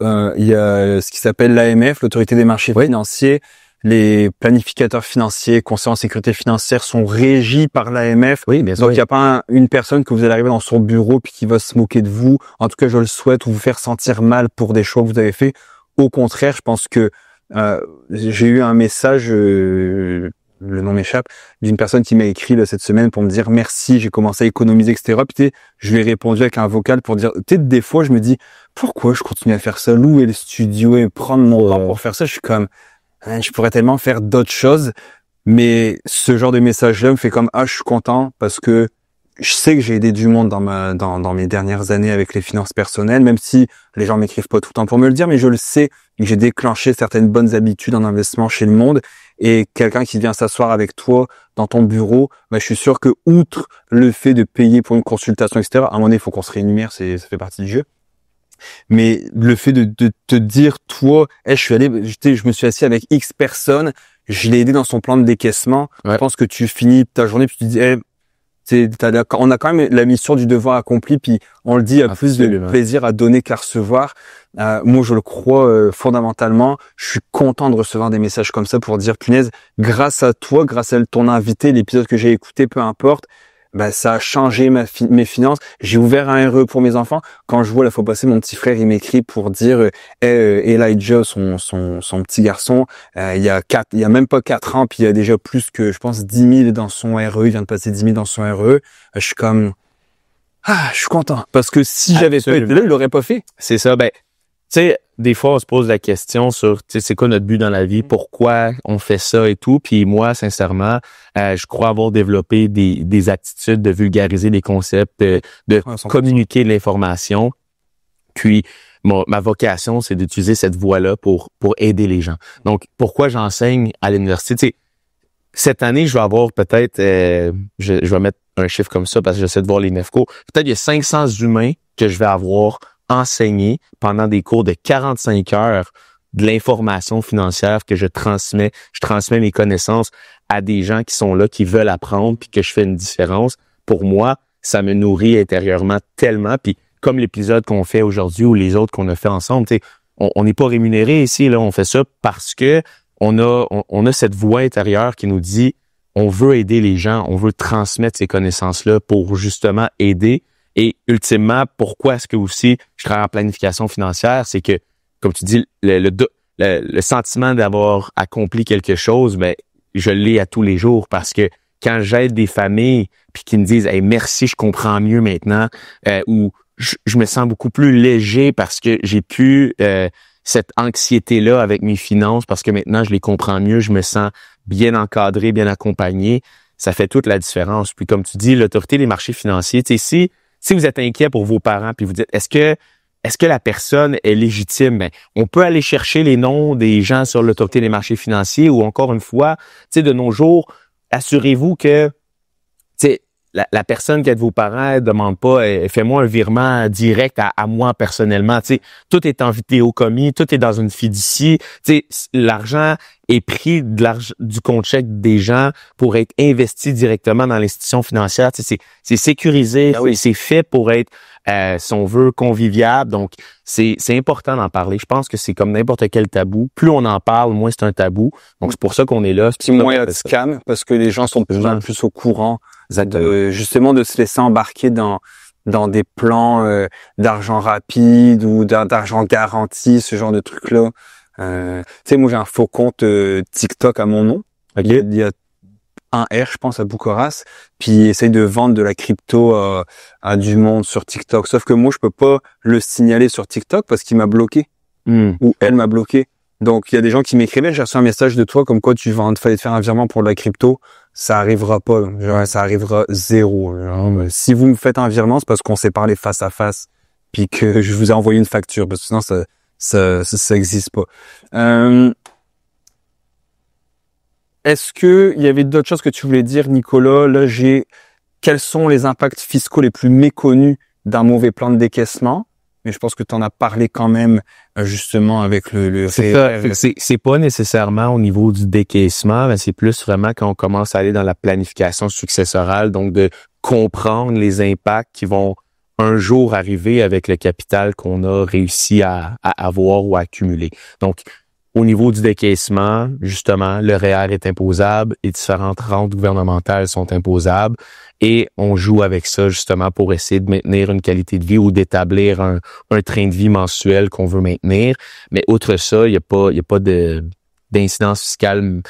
il y a ce qui s'appelle l'AMF, l'Autorité des marchés financiers. Les planificateurs financiers, conseillers en sécurité financière sont régis par l'AMF. Oui, bien sûr. Donc, il n'y a pas une personne que vous allez arriver dans son bureau puis qui va se moquer de vous. En tout cas, je le souhaite, ou vous faire sentir mal pour des choix que vous avez faits. Au contraire, je pense que j'ai eu un message, le nom m'échappe, d'une personne qui m'a écrit là, cette semaine pour me dire merci, j'ai commencé à économiser, etc. Puis tu sais, je lui ai répondu avec un vocal pour dire, tu sais, des fois, je me dis, pourquoi je continue à faire ça, louer le studio et prendre mon temps pour faire ça. Je suis comme, je pourrais tellement faire d'autres choses, mais ce genre de message-là me fait comme, je suis content parce que je sais que j'ai aidé du monde dans mes dernières années avec les finances personnelles, même si les gens m'écrivent pas tout le temps pour me le dire, mais je le sais que j'ai déclenché certaines bonnes habitudes en investissement chez le monde. Et quelqu'un qui vient s'asseoir avec toi dans ton bureau, je suis sûr que outre le fait de payer pour une consultation, etc., à un moment donné, il faut qu'on se rémunère, ça fait partie du jeu. Mais le fait de te dire, toi, je me suis assis avec X personnes, je l'ai aidé dans son plan de décaissement. Ouais. Je pense que tu finis ta journée puis tu te dis, on a quand même la mission du devoir accompli, puis on le dit, il y a plus de plaisir à donner qu'à recevoir. Moi, je le crois fondamentalement. Je suis content de recevoir des messages comme ça pour dire, punaise, grâce à toi, grâce à ton invité, l'épisode que j'ai écouté, peu importe, ça a changé mes finances. J'ai ouvert un RE pour mes enfants. Quand je vois la fois passée, mon petit frère, il m'écrit pour dire, Elijah, son petit garçon, il y a même pas 4 ans, puis il y a déjà plus que, je pense, 10 000 dans son RE. Il vient de passer 10 000 dans son RE. Je suis comme, je suis content. Parce que si j'avais pas été là, il l'aurait pas fait. C'est ça. Tu sais, des fois, on se pose la question sur, c'est quoi notre but dans la vie, pourquoi on fait ça et tout. Puis moi, sincèrement, je crois avoir développé des attitudes de vulgariser les concepts, de communiquer l'information. Puis ma vocation, c'est d'utiliser cette voie-là pour aider les gens. Donc, pourquoi j'enseigne à l'université? Tu sais, cette année, je vais avoir peut-être, je vais mettre un chiffre comme ça parce que j'essaie de voir les NEFCO. Peut-être il y a 500 humains que je vais avoir enseigner pendant des cours de 45 heures de l'information financière que je transmets. Je transmets mes connaissances à des gens qui sont là, qui veulent apprendre, puis que je fais une différence. Pour moi, ça me nourrit intérieurement tellement. Puis comme l'épisode qu'on fait aujourd'hui ou les autres qu'on a fait ensemble, on n'est pas rémunéré ici, là, on fait ça parce que on a cette voix intérieure qui nous dit on veut aider les gens, on veut transmettre ces connaissances-là pour justement aider. Et ultimement, pourquoi est-ce que aussi je travaille en planification financière, c'est que, comme tu dis, le sentiment d'avoir accompli quelque chose, je l'ai à tous les jours parce que quand j'aide des familles puis qui me disent hey, merci, je comprends mieux maintenant, ou je me sens beaucoup plus léger parce que j'ai plus cette anxiété-là avec mes finances parce que maintenant je les comprends mieux, je me sens bien encadré, bien accompagné, ça fait toute la différence. Puis comme tu dis, l'autorité des marchés financiers, tu sais, si vous êtes inquiet pour vos parents puis vous dites est-ce que la personne est légitime, on peut aller chercher les noms des gens sur l'autorité des marchés financiers ou encore une fois, de nos jours, assurez-vous que la personne qui est de vos parents ne demande pas fais-moi un virement direct à moi personnellement. Tout est en vidéo commis, tout est dans une fiducie. L'argent est pris du compte chèque des gens pour être investi directement dans l'institution financière. C'est sécurisé, c'est fait pour être, si on veut, convivial. Donc, c'est important d'en parler. Je pense que c'est comme n'importe quel tabou. Plus on en parle, moins c'est un tabou. Donc, c'est pour ça qu'on est là. Puis moins il y a de scam parce que les gens sont de plus en plus au courant justement de se laisser embarquer dans des plans d'argent rapide ou d'argent garanti, ce genre de trucs-là. Moi, j'ai un faux compte TikTok à mon nom. Okay. Il y a un R, je pense, à Boucoras. Puis, il essaye de vendre de la crypto à du monde sur TikTok. Sauf que moi, je peux pas le signaler sur TikTok parce qu'il m'a bloqué. Ou elle m'a bloqué. Donc, il y a des gens qui m'écrivaient, j'ai reçu un message de toi comme quoi fallait te faire un virement pour de la crypto. Ça arrivera pas. Ça arrivera zéro. Si vous me faites un virement, c'est parce qu'on s'est parlé face à face puis que je vous ai envoyé une facture. Parce que sinon, ça existe pas. Est-ce que il y avait d'autres choses que tu voulais dire, Nicolas? Là, quels sont les impacts fiscaux les plus méconnus d'un mauvais plan de décaissement? mais je pense que tu en as parlé quand même justement avec le C'est ça. C'est pas nécessairement au niveau du décaissement, mais c'est plus vraiment quand on commence à aller dans la planification successorale, donc de comprendre les impacts qui vont un jour arriver avec le capital qu'on a réussi à avoir ou à accumuler. Donc, au niveau du décaissement, justement, le REER est imposable, les différentes rentes gouvernementales sont imposables et on joue avec ça justement pour essayer de maintenir une qualité de vie ou d'établir un train de vie mensuel qu'on veut maintenir. Mais outre ça, il y a pas d'incidences fiscales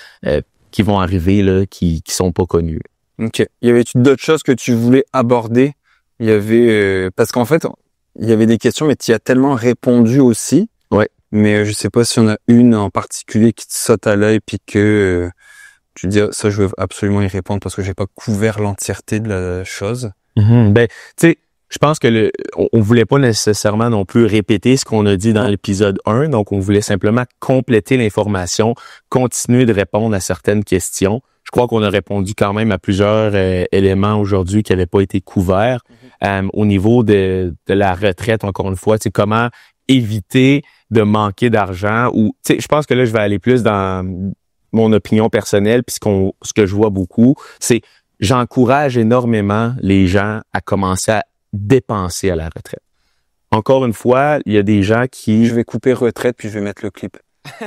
qui vont arriver là, qui sont pas connues. OK. Y avait-tu d'autres choses que tu voulais aborder? Il y avait parce qu'en fait, il y avait des questions, mais tu y as tellement répondu aussi. Ouais. Mais je sais pas si on a une en particulier qui te saute à l'œil puis que tu dis ça je veux absolument y répondre parce que j'ai pas couvert l'entièreté de la chose. Ben, tu sais, je pense que on voulait pas nécessairement non plus répéter ce qu'on a dit dans l'épisode 1, donc on voulait simplement compléter l'information, continuer de répondre à certaines questions. Je crois qu'on a répondu quand même à plusieurs éléments aujourd'hui qui n'avaient pas été couverts. Au niveau de la retraite, encore une fois, c'est comment éviter de manquer d'argent ou, tu sais, je pense que là, je vais aller plus dans mon opinion personnelle, puis ce que je vois beaucoup, c'est j'encourage énormément les gens à commencer à dépenser à la retraite. Encore une fois, il y a des gens qui... Je vais couper retraite puis je vais mettre le clip.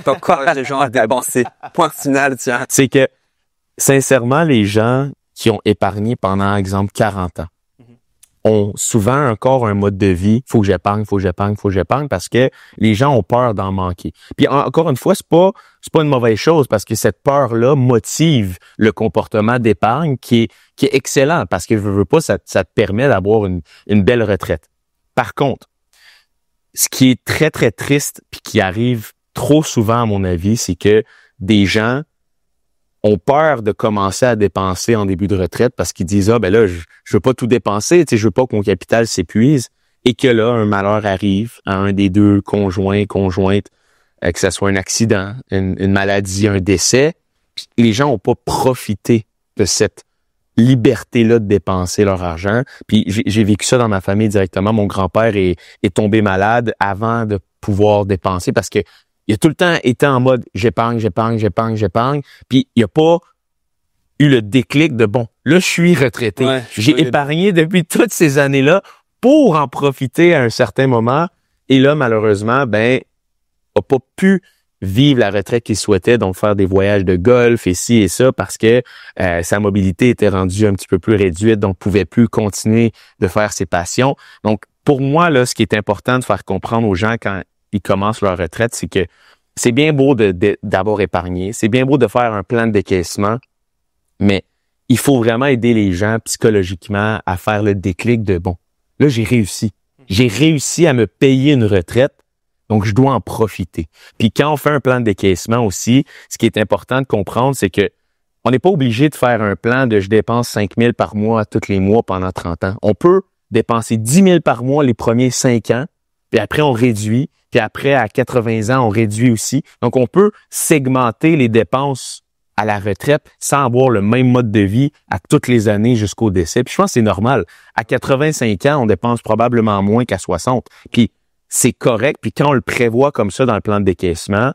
T'encourages les gens à dépenser. Point final, tiens. C'est que, sincèrement, les gens qui ont épargné pendant, exemple, 40 ans, ont souvent encore un mode de vie, faut que j'épargne parce que les gens ont peur d'en manquer. Puis encore une fois, c'est pas une mauvaise chose parce que cette peur-là motive le comportement d'épargne qui est excellent parce que je veux pas, ça te permet d'avoir une belle retraite. Par contre, ce qui est très, très triste puis qui arrive trop souvent à mon avis, c'est que des gens ont peur de commencer à dépenser en début de retraite parce qu'ils disent ben là je veux pas tout dépenser, tu sais, je veux pas que mon capital s'épuise et que là un malheur arrive à un des deux conjointes, que ce soit un accident, une maladie, un décès, les gens ont pas profité de cette liberté-là de dépenser leur argent. Puis j'ai vécu ça dans ma famille directement. Mon grand-père est tombé malade avant de pouvoir dépenser parce que il a tout le temps été en mode j'épargne. Puis il a pas eu le déclic de bon, là je suis retraité. Ouais, j'ai épargné depuis toutes ces années-là pour en profiter à un certain moment. Et là, malheureusement, a pas pu vivre la retraite qu'il souhaitait, donc faire des voyages de golf et ci et ça, parce que sa mobilité était rendue un petit peu plus réduite, donc pouvait plus continuer de faire ses passions. Donc, pour moi, là, ce qui est important de faire comprendre aux gens quand ils commencent leur retraite, c'est que c'est bien beau d'abord épargner, c'est bien beau de faire un plan de décaissement, mais il faut vraiment aider les gens psychologiquement à faire le déclic de bon, là j'ai réussi. J'ai réussi à me payer une retraite, donc je dois en profiter. Puis quand on fait un plan de décaissement aussi, ce qui est important de comprendre, c'est que on n'est pas obligé de faire un plan de je dépense 5 000 par mois tous les mois pendant 30 ans. On peut dépenser 10 000 par mois les premiers 5 ans, puis après on réduit, puis après à 80 ans on réduit aussi. Donc on peut segmenter les dépenses à la retraite sans avoir le même mode de vie à toutes les années jusqu'au décès. Puis je pense que c'est normal. À 85 ans, on dépense probablement moins qu'à 60. Puis c'est correct. Puis quand on le prévoit comme ça dans le plan de décaissement,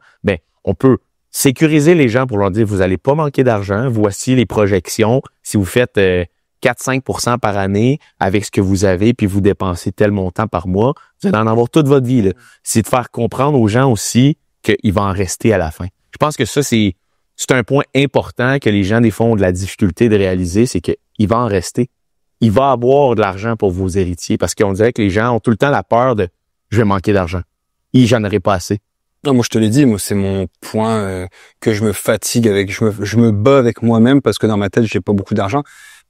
on peut sécuriser les gens pour leur dire, vous allez pas manquer d'argent. Voici les projections. Si vous faites 4-5% par année avec ce que vous avez, puis vous dépensez tel montant par mois, vous allez en avoir toute votre vie, là. C'est de faire comprendre aux gens aussi qu'il va en rester à la fin. Je pense que ça, c'est un point important que les gens, des fois, ont de la difficulté de réaliser, c'est qu'il va en rester. Il va avoir de l'argent pour vos héritiers parce qu'on dirait que les gens ont tout le temps la peur de « je vais manquer d'argent ». J'en aurai pas assez. Non, moi je te l'ai dit, moi c'est mon point que je me fatigue avec, je me bats avec moi-même parce que dans ma tête j'ai pas beaucoup d'argent.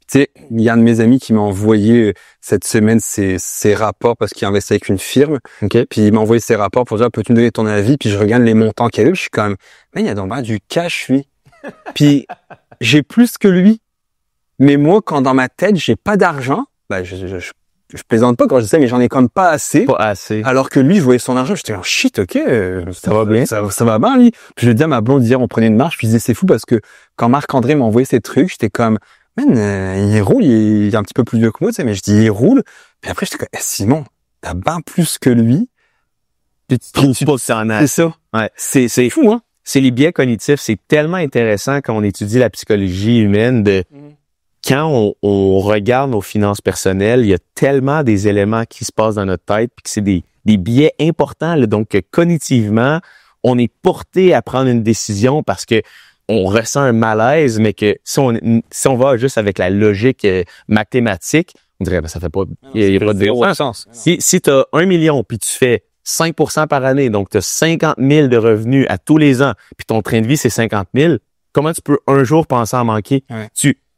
Tu sais, il y a un de mes amis qui m'a envoyé cette semaine ses rapports parce qu'il investit avec une firme. Okay. Puis il m'a envoyé ses rapports pour dire peux-tu me donner ton avis? Puis je regarde les montants qu'il y a eu, je suis quand même, mais il y a dans du cash lui. Puis j'ai plus que lui. Mais moi quand dans ma tête j'ai pas d'argent, je plaisante pas quand je dis ça, mais j'en ai comme pas assez. Pas assez. Alors que lui, je voyais son argent, j'étais shit, ok, ça va bien. Ça va bien, lui. Puis je dis à ma blonde hier, on prenait une marche, puis je disais, c'est fou parce que quand Marc-André m'a envoyé ces trucs, j'étais comme, man, il roule, il est un petit peu plus vieux que moi, tu sais, mais je dis, il roule. Puis après, j'étais comme, Simon, t'as bien plus que lui. Tu te trouves pas que c'est en C'est ça. Ouais. C'est fou, hein? C'est les biais cognitifs. C'est tellement intéressant quand on étudie la psychologie humaine de quand on regarde nos finances personnelles, il y a tellement des éléments qui se passent dans notre tête puis que c'est des biais importants, là. Donc, cognitivement, on est porté à prendre une décision parce que on ressent un malaise, mais que si on va juste avec la logique mathématique, on dirait, ben, ça fait pas, il y a pas de sens. Si tu as 1 million puis tu fais 5% par année, donc tu as 50 000 de revenus à tous les ans, puis ton train de vie, c'est 50 000, comment tu peux un jour penser en manquer? Ouais.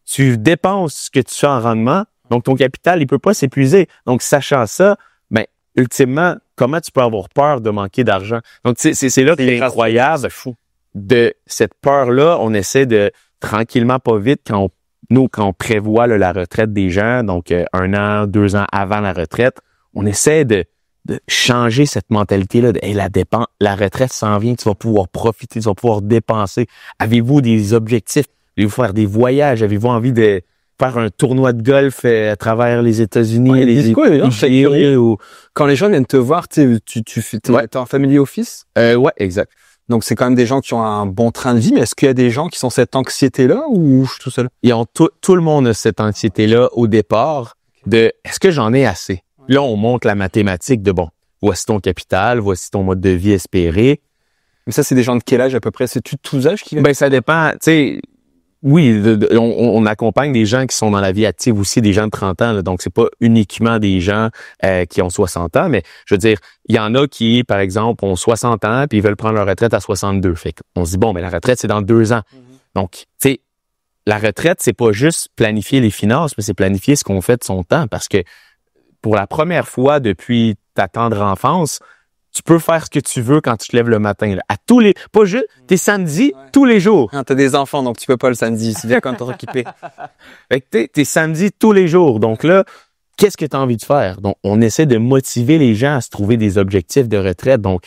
Tu dépenses ce que tu fais en rendement, donc ton capital, il peut pas s'épuiser. Donc, sachant ça, ben, ultimement, comment tu peux avoir peur de manquer d'argent? Donc, c'est là que c'est incroyable. Fou. De cette peur-là, on essaie de, tranquillement, pas vite, quand on prévoit là, la retraite des gens, donc 1 an, 2 ans avant la retraite, on essaie de changer cette mentalité-là de hey, la retraite s'en vient, tu vas pouvoir profiter, tu vas pouvoir dépenser. Avez-vous des objectifs? Allez-vous faire des voyages? Avez-vous envie de faire un tournoi de golf à travers les États-Unis? Ouais, les ou... Quand les gens viennent te voir, tu fais t'es en family office? Ouais, exact. Donc, c'est quand même des gens qui ont un bon train de vie, mais est-ce qu'il y a des gens qui ont cette anxiété-là ou je suis tout seul? Tout le monde a cette anxiété-là au départ de est-ce que j'en ai assez? Là, on monte la mathématique de bon, voici ton capital, voici ton mode de vie espéré. Mais ça, c'est des gens de quel âge à peu près? C'est-tu de tous âges qui viennent? Ben, ça dépend, tu sais, oui, on accompagne des gens qui sont dans la vie active aussi, des gens de 30 ans, là, donc c'est pas uniquement des gens qui ont 60 ans, mais je veux dire, il y en a qui, par exemple, ont 60 ans puis ils veulent prendre leur retraite à 62. Fait qu'on se dit, bon, mais la retraite, c'est dans 2 ans. Donc, tu sais, la retraite, c'est pas juste planifier les finances, mais c'est planifier ce qu'on fait de son temps parce que pour la première fois depuis ta tendre enfance, tu peux faire ce que tu veux quand tu te lèves le matin. Là. Pas juste, t'es samedi tous les jours. T'as des enfants, donc tu peux pas le samedi. C'est bien quand t'es occupé. Fait que t'es samedi tous les jours. Donc là, qu'est-ce que tu as envie de faire? Donc, on essaie de motiver les gens à se trouver des objectifs de retraite. Donc,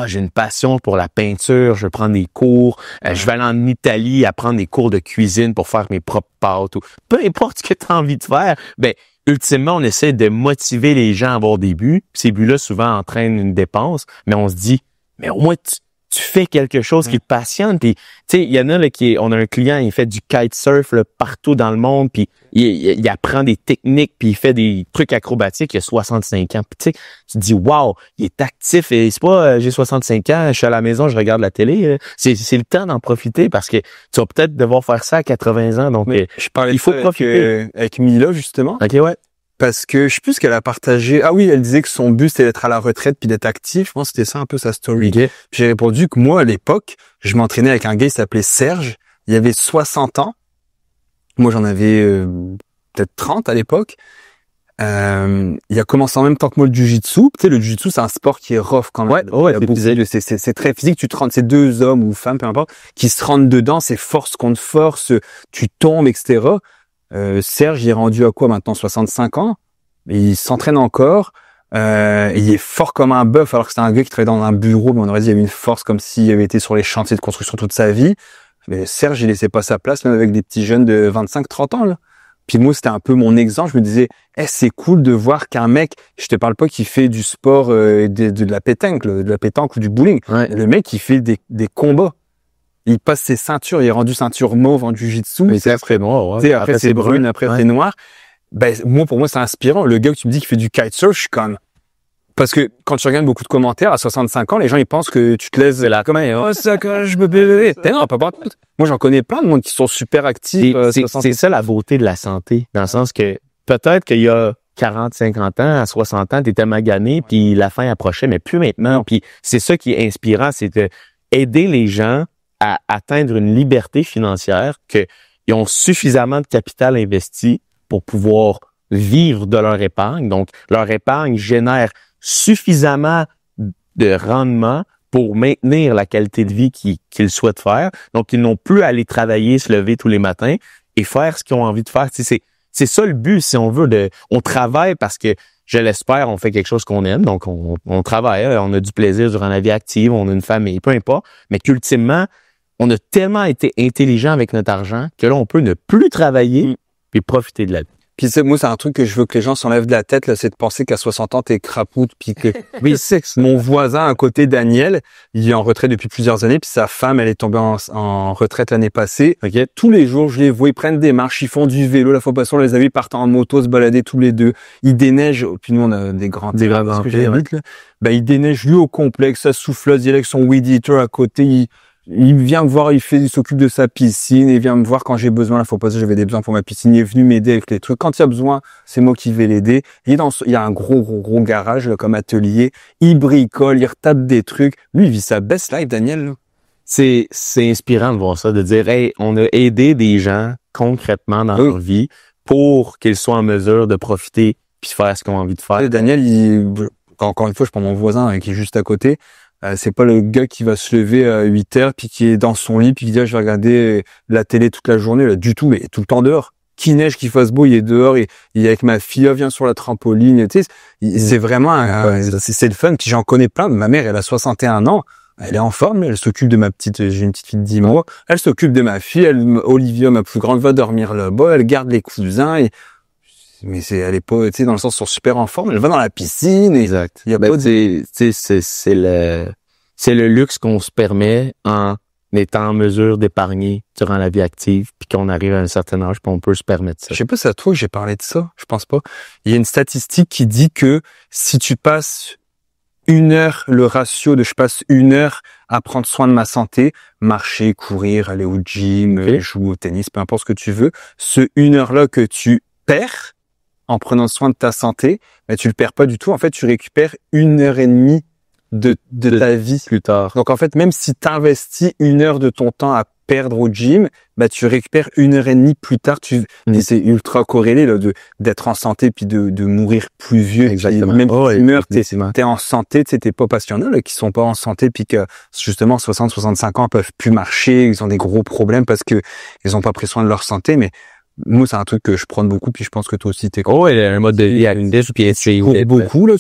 j'ai une passion pour la peinture, je vais prendre des cours, je vais aller en Italie apprendre des cours de cuisine pour faire mes propres pâtes. Ou peu importe ce que tu as envie de faire, ben ultimement, on essaie de motiver les gens à avoir des buts. Ces buts-là, souvent, entraînent une dépense, mais on se dit, mais au moins, tu fais quelque chose qui te passionne. Puis, tu sais, il y en a là on a un client, il fait du kitesurf là, partout dans le monde, puis il apprend des techniques, puis il fait des trucs acrobatiques. Il a 65 ans. Puis tu sais, tu te dis, wow, il est actif. Et c'est pas, j'ai 65 ans, je suis à la maison, je regarde la télé. C'est le temps d'en profiter parce que tu vas peut-être devoir faire ça à 80 ans. Donc, je parlais il faut profiter. Avec Mila, justement. OK, ouais. Parce que je sais plus ce qu'elle a partagé. Ah oui, elle disait que son but c'était d'être à la retraite puis d'être actif. Je pense que c'était ça un peu sa story. Okay. J'ai répondu que moi à l'époque, je m'entraînais avec un gars qui s'appelait Serge. Il avait 60 ans. Moi j'en avais peut-être 30 à l'époque. Il a commencé en même temps que moi le jiu-jitsu. Tu sais, le jiu-jitsu c'est un sport qui est rough quand même. Ouais, c'est très physique. Tu te rentres, c'est 2 hommes ou femmes, peu importe, qui se rentrent dedans. C'est force contre force. Tu tombes, etc. Serge, il est rendu à quoi maintenant? 65 ans. Il s'entraîne encore. Il est fort comme un bœuf, alors que c'était un gars qui travaillait dans un bureau, mais on aurait dit qu'il avait une force comme s'il avait été sur les chantiers de construction toute sa vie. Mais Serge, il laissait pas sa place, même avec des petits jeunes de 25-30 ans, là. Puis moi, c'était un peu mon exemple. Je me disais, c'est cool de voir qu'un mec, je te parle pas qui fait du sport, de la pétanque, ou du bowling. Ouais. Le mec, il fait des combats. Il passe ses ceintures, il est rendu ceinture mauve en jiu-jitsu. Mais c'est après noir, ouais. Après c'est brune, après c'est noir. Ben, pour moi, c'est inspirant. Le gars que tu me dis qu'il fait du kitesurf, je suis comme... Parce que quand tu regardes beaucoup de commentaires, à 65 ans, les gens, ils pensent que tu te laisses là, comme ça, quand je me bébé. Non, pas tout. Moi, j'en connais plein de monde qui sont super actifs. C'est ça la beauté de la santé. Dans le sens que peut-être qu'il y a 40, 50 ans, à 60 ans, t'étais magané, puis la fin approchait, mais plus maintenant. Puis c'est ça qui est inspirant, c'est de aider les gens à atteindre une liberté financière, qu'ils ont suffisamment de capital investi pour pouvoir vivre de leur épargne. Donc, leur épargne génère suffisamment de rendement pour maintenir la qualité de vie qu'ils souhaitent faire. Donc, ils n'ont plus à aller travailler, se lever tous les matins et faire ce qu'ils ont envie de faire. Tu sais, c'est ça le but, si on veut. On travaille parce que, je l'espère, on fait quelque chose qu'on aime. Donc, on travaille, on a du plaisir durant la vie active, on a une famille, peu importe. Mais qu'ultimement, on a tellement été intelligent avec notre argent que là, on peut ne plus travailler et profiter de la vie. Puis moi, c'est un truc que je veux que les gens s'enlèvent de la tête, là, c'est de penser qu'à 60 ans, t'es crapoute, puis que... Oui, c'est mon voisin à côté, Daniel, il est en retraite depuis plusieurs années, puis sa femme, elle est tombée en retraite l'année passée. OK. Tous les jours, je les vois, ils prennent des marches, ils font du vélo. La fois passée, on les a vus, ils partent en moto, se balader tous les deux. Ils déneigent, puis nous, on a des grands grands pieds, ouais. Ben, il déneige lui au complexe, ça souffleuse, il est avec son weed eater à côté, il vient me voir, il s'occupe de sa piscine, il vient me voir quand j'ai besoin. La fois passée, j'avais des besoins pour ma piscine. Il est venu m'aider avec les trucs. Quand il y a besoin, c'est moi qui vais l'aider. Il y a un gros garage, là, comme atelier. Il bricole, il retape des trucs. Lui, il vit sa best life, Daniel, là. C'est inspirant de voir ça, de dire, hey, on a aidé des gens concrètement dans leur vie pour qu'ils soient en mesure de profiter puis de faire ce qu'ils ont envie de faire. Daniel, encore une fois, je prends mon voisin qui est juste à côté. C'est pas le gars qui va se lever à 8 heures puis qui est dans son lit puis qui dit je vais regarder la télé toute la journée là, du tout, mais tout le temps dehors. Qu'il neige, qu'il fasse beau, il est dehors, il est avec ma fille, viens sur la trampoline, tu sais, c'est vraiment c'est le fun. Puis j'en connais plein. Ma mère, elle a 61 ans, elle est en forme, elle s'occupe de j'ai une petite fille de 10 mois, elle s'occupe de ma fille, Olivia, ma plus grande, va dormir là-bas, elle garde les cousins mais elle est pas, tu sais, dans le sens, ils sont super en forme. Elle va dans la piscine. Exact. C'est le luxe qu'on se permet en étant en mesure d'épargner durant la vie active, puis qu'on arrive à un certain âge, puis on peut se permettre ça. Je sais pas si c'est à toi que j'ai parlé de ça. Je pense pas. Il y a une statistique qui dit que si tu passes 1 heure, le ratio de je passe 1 heure à prendre soin de ma santé, marcher, courir, aller au gym, jouer au tennis, peu importe ce que tu veux, ce 1 heure-là que tu perds, en prenant soin de ta santé, mais tu le perds pas du tout. En fait, tu récupères 1 heure et demie de ta vie plus tard. Donc, en fait, même si tu investis 1 heure de ton temps à perdre au gym, bah, tu récupères 1 heure et demie plus tard. Et c'est ultra corrélé, là, d'être en santé puis de mourir plus vieux. Exactement. Même si tu meurs, t'es en santé, tu sais, t'es pas passionnant, là, qui sont pas en santé puis que, justement, 65 ans, peuvent plus marcher, ils ont des gros problèmes parce que ils ont pas pris soin de leur santé, mais moi, c'est un truc que je prône beaucoup, puis je pense que toi aussi, t'es il y a un mode de vie à une dish, puis tu cours beaucoup, là,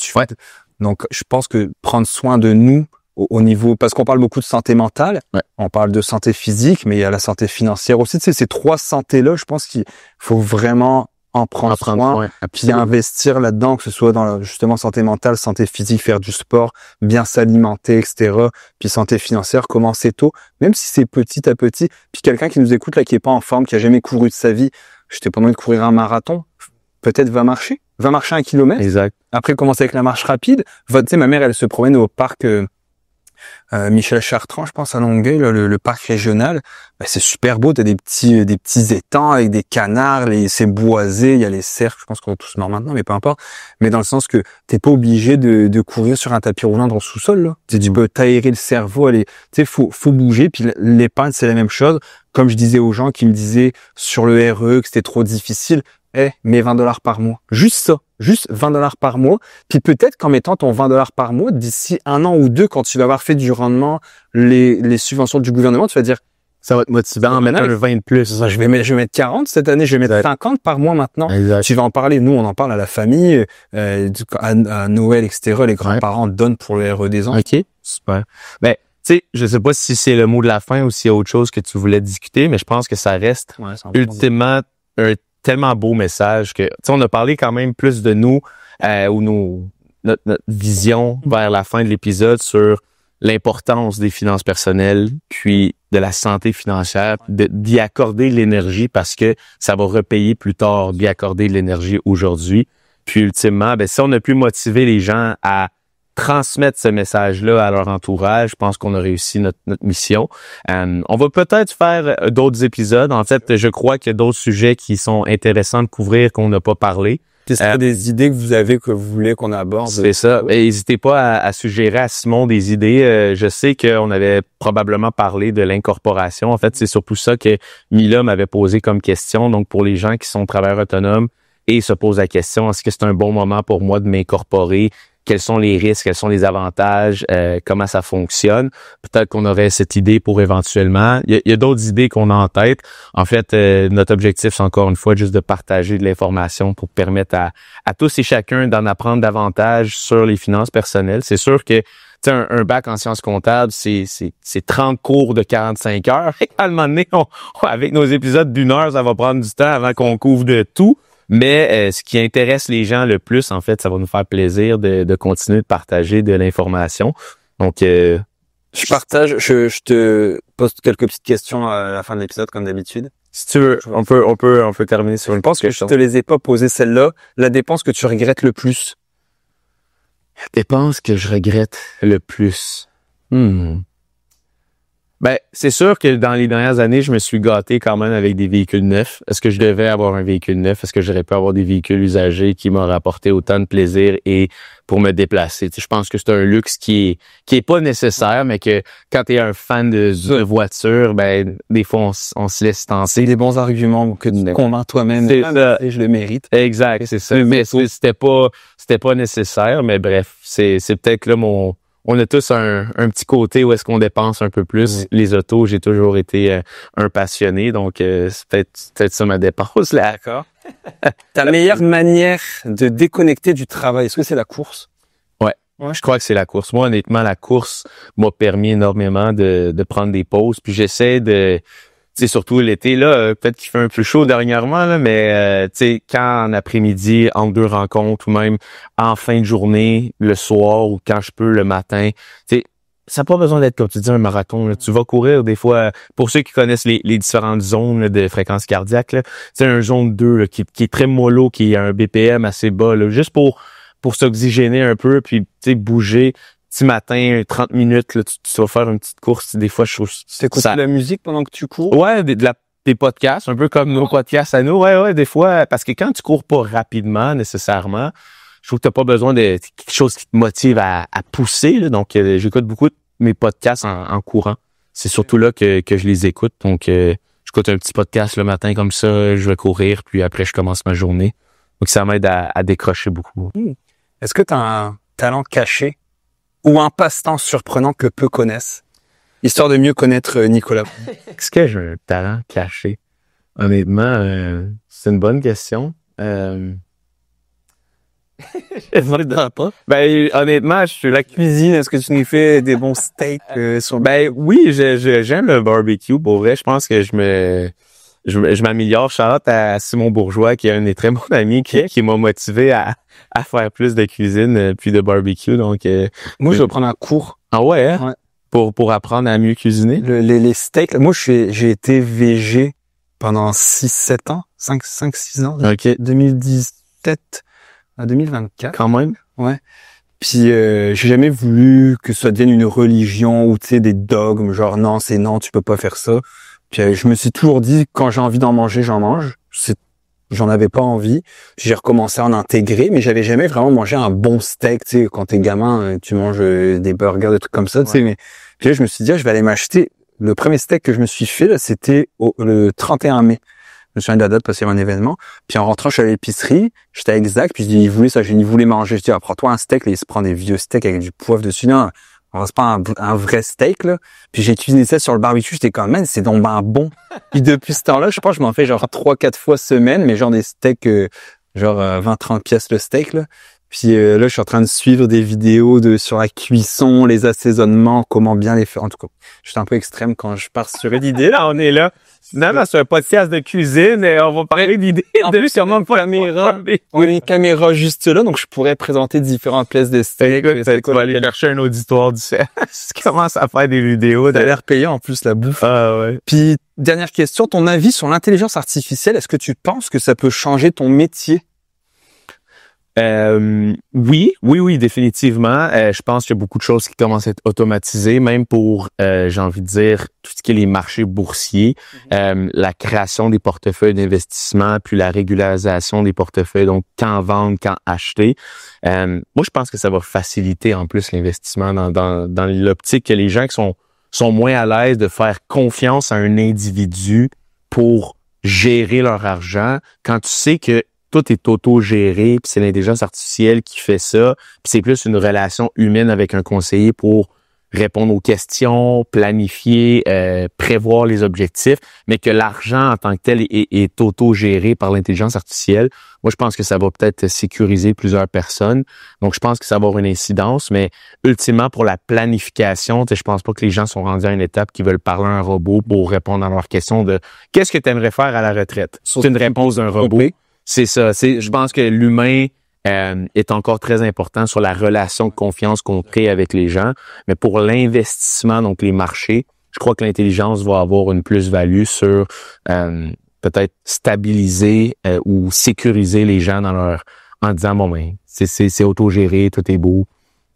Donc, je pense que prendre soin de nous au niveau, parce qu'on parle beaucoup de santé mentale, on parle de santé physique, mais il y a la santé financière aussi. Tu sais, ces 3 santé-là, je pense qu'il faut vraiment en prendre soin, puis investir là-dedans, que ce soit dans justement santé mentale, santé physique, faire du sport, bien s'alimenter, etc. Puis santé financière, commencer tôt, même si c'est petit à petit. Puis quelqu'un qui nous écoute là, qui est pas en forme, qui a jamais couru de sa vie, je t'ai pas demandé de courir un marathon, peut-être va marcher 1 kilomètre. Exact. Après, commencer avec la marche rapide. Tu sais, ma mère, elle se promène au parc Michel Chartrand, je pense, à Longueuil, là, le parc régional. Ben, c'est super beau, t'as des petits étangs avec des canards, c'est boisé, il y a les cerfs, je pense qu'on est tous morts maintenant, mais peu importe. Mais dans le sens que t'es pas obligé de courir sur un tapis roulant dans le sous-sol, là. Tu peux t'aérer le cerveau, tu sais, faut bouger, puis l'épargne, c'est la même chose. Comme je disais aux gens qui me disaient sur le RE que c'était trop difficile, mets $20 par mois. Juste ça. Juste $20 par mois. Puis peut-être qu'en mettant ton $20 par mois, d'ici 1 an ou 2, quand tu vas avoir fait du rendement, les subventions du gouvernement, tu vas dire, ça va te motiver à en mettre un 20 de plus. Ça, je vais mettre 40 cette année, je vais mettre 50 par mois maintenant. Exact. Tu vas en parler. Nous, on en parle à la famille, à Noël, etc. Les grands-parents donnent pour le RE des enfants. OK. Super. Ben, tu sais, je sais pas si c'est le mot de la fin ou s'il y a autre chose que tu voulais discuter, mais je pense que ça reste ultimement un tellement beau message que, tu sais, on a parlé quand même plus de nous ou notre vision vers la fin de l'épisode sur l'importance des finances personnelles, puis de la santé financière, d'y accorder l'énergie parce que ça va repayer plus tard, d'y accorder de l'énergie aujourd'hui. Puis ultimement, ben si on a pu motiver les gens à transmettre ce message-là à leur entourage, je pense qu'on a réussi notre mission. On va peut-être faire d'autres épisodes. En fait, je crois qu'il y a d'autres sujets qui sont intéressants de couvrir qu'on n'a pas parlé. C'est des idées que vous avez, que vous voulez qu'on aborde. C'est ça. N'hésitez pas à suggérer à Simon des idées. Je sais qu'on avait probablement parlé de l'incorporation. En fait, c'est surtout ça que Mila m'avait posé comme question. Donc, pour les gens qui sont travailleurs autonomes et se posent la question, est-ce que c'est un bon moment pour moi de m'incorporer? Quels sont les risques, quels sont les avantages, comment ça fonctionne. Peut-être qu'on aurait cette idée pour éventuellement. Il y a d'autres idées qu'on a en tête. En fait, notre objectif, c'est encore une fois juste de partager de l'information pour permettre à tous et chacun d'en apprendre davantage sur les finances personnelles. C'est sûr que un bac en sciences comptables, c'est 30 cours de 45 heures. Et à un moment donné, avec nos épisodes d'1 heure, ça va prendre du temps avant qu'on couvre de tout. Mais ce qui intéresse les gens le plus, en fait, ça va nous faire plaisir de continuer de partager de l'information. Donc, je te pose quelques petites questions à la fin de l'épisode, comme d'habitude. Si tu veux, on peut terminer sur une pense que je te les ai pas posées celle-là. La dépense que tu regrettes le plus. La dépense que je regrette le plus. Ben, c'est sûr que dans les dernières années, je me suis gâté quand même avec des véhicules neufs. Est-ce que je devais avoir un véhicule neuf? Est-ce que j'aurais pu avoir des véhicules usagés qui m'auraient apporté autant de plaisir et pour me déplacer? Tu sais, je pense que c'est un luxe qui est pas nécessaire, mais que quand tu es un fan de voiture, ben des fois on se laisse tenter. C'est des bons arguments que tu convaincs toi-même. C'est ça. Et je le mérite. Exact, c'est ça. Mais c'était pas nécessaire, mais bref, c'est peut-être là on a tous un petit côté où est-ce qu'on dépense un peu plus. Les autos, j'ai toujours été un passionné, donc c'est peut-être ça ma dépense là. D'accord. Ta meilleure manière de déconnecter du travail, est-ce que c'est la course? Ouais, je crois que c'est la course. Moi, honnêtement, la course m'a permis énormément de prendre des pauses, puis j'essaie de... Tu sais, surtout l'été, là, peut-être qu'il fait un peu chaud dernièrement, là, mais tu sais, quand en après-midi, entre deux rencontres, ou même en fin de journée, le soir, ou quand je peux le matin, tu sais, ça n'a pas besoin d'être, comme tu dis, un marathon. Là. Tu vas courir des fois, pour ceux qui connaissent les différentes zones là, de fréquence cardiaque, c'est un zone 2 là, qui est très mollo, qui a un BPM assez bas, là, juste pour s'oxygéner un peu, puis tu sais, bouger. Petit matin, 30 minutes, là, tu vas faire une petite course. Des fois, je trouve tu écoutes de la musique pendant que tu cours? Ouais, des podcasts, un peu comme nos podcasts à nous. Ouais, des fois, parce que quand tu cours pas rapidement, nécessairement, je trouve que t'as pas besoin de quelque chose qui te motive à pousser. Là. Donc, j'écoute beaucoup de mes podcasts en courant. C'est surtout là que je les écoute. Donc, j'écoute un petit podcast le matin comme ça, je vais courir, puis après, je commence ma journée. Donc, ça m'aide à décrocher beaucoup. Est-ce que tu as un talent caché ou un passe-temps surprenant que peu connaissent, histoire de mieux connaître Nicolas? Est-ce que j'ai un talent caché? Honnêtement, c'est une bonne question. Je ne pas. Ben, honnêtement, je suis la cuisine. Est-ce que tu nous fais des bons steaks Ben oui, j'aime le barbecue. Pour vrai, je pense que je m'améliore. Shout-out à Simon Bourgeois, qui est un des très bons amis, qui m'a motivé à faire plus de cuisine puis de barbecue. Donc, moi, je vais prendre un cours. Ah ouais, hein? Ouais. Pour apprendre à mieux cuisiner. Les steaks. Moi, j'ai été végé pendant 6-7 ans, 5-6 ans. Ok. 2017 à 2024. Quand même. Ouais. Puis j'ai jamais voulu que ça devienne une religion ou tu sais des dogmes, genre non, c'est non, tu peux pas faire ça. Puis je me suis toujours dit, quand j'ai envie d'en manger, j'en mange. J'en avais pas envie. J'ai recommencé à en intégrer, mais j'avais jamais vraiment mangé un bon steak. Tu sais, quand t'es gamin, tu manges des burgers, des trucs comme ça. Ouais. Tu sais, mais puis là, je me suis dit, je vais aller m'acheter. Le premier steak que je me suis fait, là, c'était le 31 mai. Je me souviens de la date parce qu'il y avait un événement. Puis en rentrant, je suis à l'épicerie, j'étais avec Zach, puis il voulait manger. Je dis, prends-toi un steak. Là, il se prend des vieux steaks avec du poivre dessus. Non, c'est pas un vrai steak, là. Puis j'ai cuisiné ça sur le barbecue, j'étais comme, man, c'est donc ben bon. Puis depuis ce temps-là, je pense que je m'en fais genre 3-4 fois semaine, mais genre des steaks, genre 20-30 pièces le steak, là. Puis là, je suis en train de suivre des vidéos sur la cuisson, les assaisonnements, comment bien les faire. En tout cas, je suis un peu extrême quand je pars sur une idée. Là, on est là. Finalement, c'est un podcast de cuisine et on va parler d'idées. En plus, il y a même pas une caméra juste là, donc je pourrais présenter différentes pièces de steak. Tu vas aller chercher un auditoire du fait. Tu commences à faire des vidéos. Ça a l'air payant en plus, la bouffe. Ah ouais. Puis, dernière question, ton avis sur l'intelligence artificielle, est-ce que tu penses que ça peut changer ton métier? Oui, définitivement. Je pense qu'il y a beaucoup de choses qui commencent à être automatisées, même pour, j'ai envie de dire, tout ce qui est les marchés boursiers, la création des portefeuilles d'investissement, puis la régularisation des portefeuilles, donc quand vendre, quand acheter. Moi, je pense que ça va faciliter en plus l'investissement dans l'optique que les gens qui sont moins à l'aise de faire confiance à un individu pour gérer leur argent, quand tu sais que tout est auto-géré, puis c'est l'intelligence artificielle qui fait ça, puis c'est plus une relation humaine avec un conseiller pour répondre aux questions, planifier, prévoir les objectifs, mais que l'argent en tant que tel est auto-géré par l'intelligence artificielle. Moi, je pense que ça va peut-être sécuriser plusieurs personnes. Donc, je pense que ça va avoir une incidence, mais ultimement, pour la planification, je pense pas que les gens sont rendus à une étape qui veulent parler à un robot pour répondre à leurs questions de « Qu'est-ce que tu aimerais faire à la retraite? » C'est une réponse d'un robot. C'est ça. Je pense que l'humain est encore très important sur la relation de confiance qu'on crée avec les gens. Mais pour l'investissement, donc les marchés, je crois que l'intelligence va avoir une plus-value sur peut-être stabiliser ou sécuriser les gens en disant bon ben c'est autogéré, tout est beau.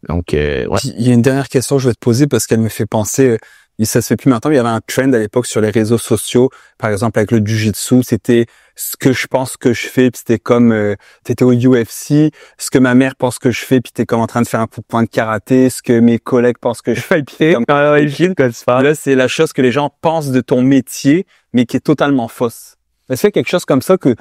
Donc ouais. Il y a une dernière question que je vais te poser parce qu'elle me fait penser. Ça se fait plus maintenant, mais il y avait un trend à l'époque sur les réseaux sociaux. Par exemple, avec le jiu-jitsu, c'était ce que je pense que je fais, puis c'était comme t'étais au UFC, ce que ma mère pense que je fais, puis t'es comme en train de faire un coup de poing de karaté, ce que mes collègues pensent que je fais, puis là, c'est la chose que les gens pensent de ton métier, mais qui est totalement fausse. Est-ce qu'il y a quelque chose comme ça que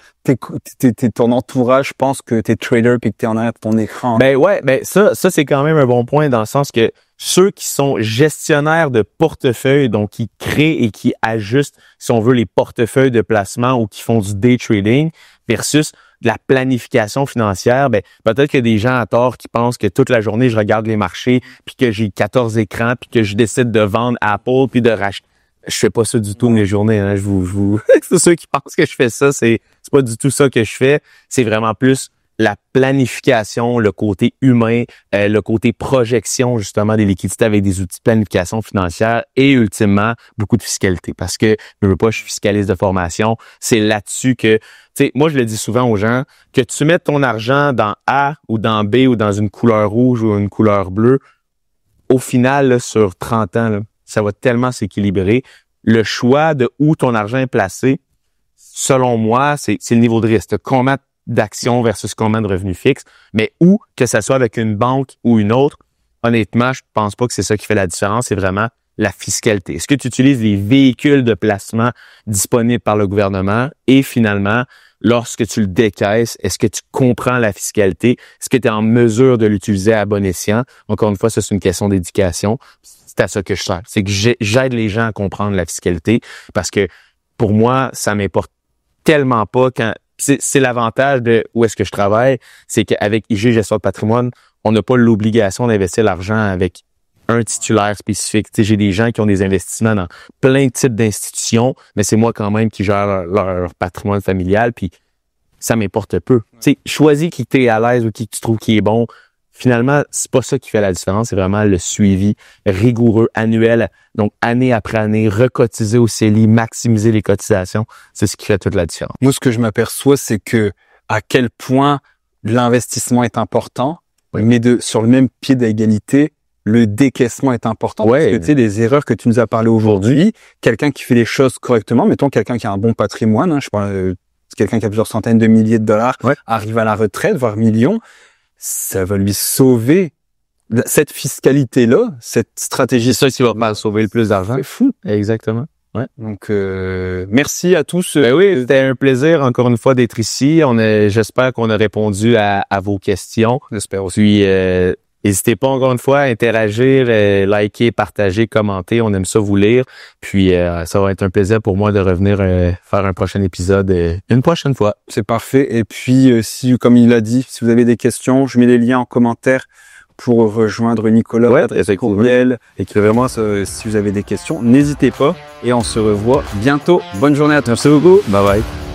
ton entourage pense que t'es trader puis que t'es en arrière de ton écran? Ben ouais, ben ça c'est quand même un bon point dans le sens que ceux qui sont gestionnaires de portefeuille, donc qui créent et qui ajustent, si on veut, les portefeuilles de placement ou qui font du day trading versus de la planification financière, ben peut-être qu'il y a des gens à tort qui pensent que toute la journée je regarde les marchés puis que j'ai 14 écrans puis que je décide de vendre Apple puis de racheter. Je fais pas ça du tout mes journées, hein. Je vous c'est ceux qui pensent que je fais ça, c'est pas du tout ça que je fais. C'est vraiment plus la planification, le côté humain, le côté projection justement des liquidités avec des outils de planification financière et ultimement beaucoup de fiscalité. Parce que je veux pas, je suis fiscaliste de formation. C'est là-dessus que, tu sais, moi je le dis souvent aux gens, que tu mettes ton argent dans A ou dans B ou dans une couleur rouge ou une couleur bleue, au final, là, sur 30 ans, là, ça va tellement s'équilibrer. Le choix de où ton argent est placé, selon moi, c'est le niveau de risque. Combien d'actions versus combien de revenus fixes, mais où, que ça soit avec une banque ou une autre, honnêtement, je pense pas que c'est ça qui fait la différence, c'est vraiment la fiscalité. Est-ce que tu utilises les véhicules de placement disponibles par le gouvernement et finalement, lorsque tu le décaisses, est-ce que tu comprends la fiscalité? Est-ce que tu es en mesure de l'utiliser à bon escient? Encore une fois, ça, c'est une question d'éducation. C'est à ça que je sers. C'est que j'aide les gens à comprendre la fiscalité parce que pour moi, ça m'importe tellement pas quand c'est l'avantage de où est-ce que je travaille, c'est qu'avec IG Gestion de patrimoine, on n'a pas l'obligation d'investir l'argent avec un titulaire spécifique. Tu sais, j'ai des gens qui ont des investissements dans plein de types d'institutions, mais c'est moi quand même qui gère leur patrimoine familial, puis ça m'importe peu. Tu sais, choisis qui t'es à l'aise ou qui tu trouves qui est bon. Finalement, c'est pas ça qui fait la différence, c'est vraiment le suivi rigoureux, annuel, donc année après année, recotiser au CELI, maximiser les cotisations, c'est ce qui fait toute la différence. Moi, ce que je m'aperçois, c'est que à quel point l'investissement est important, mais sur le même pied d'égalité, le décaissement est important. Ouais. Parce que tu sais, les erreurs que tu nous as parlé aujourd'hui, quelqu'un qui fait les choses correctement, mettons quelqu'un qui a un bon patrimoine, hein, je parle quelqu'un qui a plusieurs centaines de milliers de dollars, arrive à la retraite, voire millions, ça va lui sauver cette fiscalité-là, cette stratégie. C'est ça qui va pas sauver le plus d'argent. C'est fou. Exactement. Ouais. Donc, merci à tous. Ben oui, c'était un plaisir encore une fois d'être ici. J'espère qu'on a répondu à vos questions. J'espère aussi. Puis, n'hésitez pas encore une fois à interagir, liker, partager, commenter. On aime ça vous lire. Puis, ça va être un plaisir pour moi de revenir faire un prochain épisode une prochaine fois. C'est parfait. Et puis, si, comme il l'a dit, si vous avez des questions, je mets les liens en commentaire pour rejoindre Nicolas. Ouais, effectivement. Écrivez-moi si vous avez des questions. N'hésitez pas. Et on se revoit bientôt. Bonne journée à tous. Merci beaucoup. Bye bye.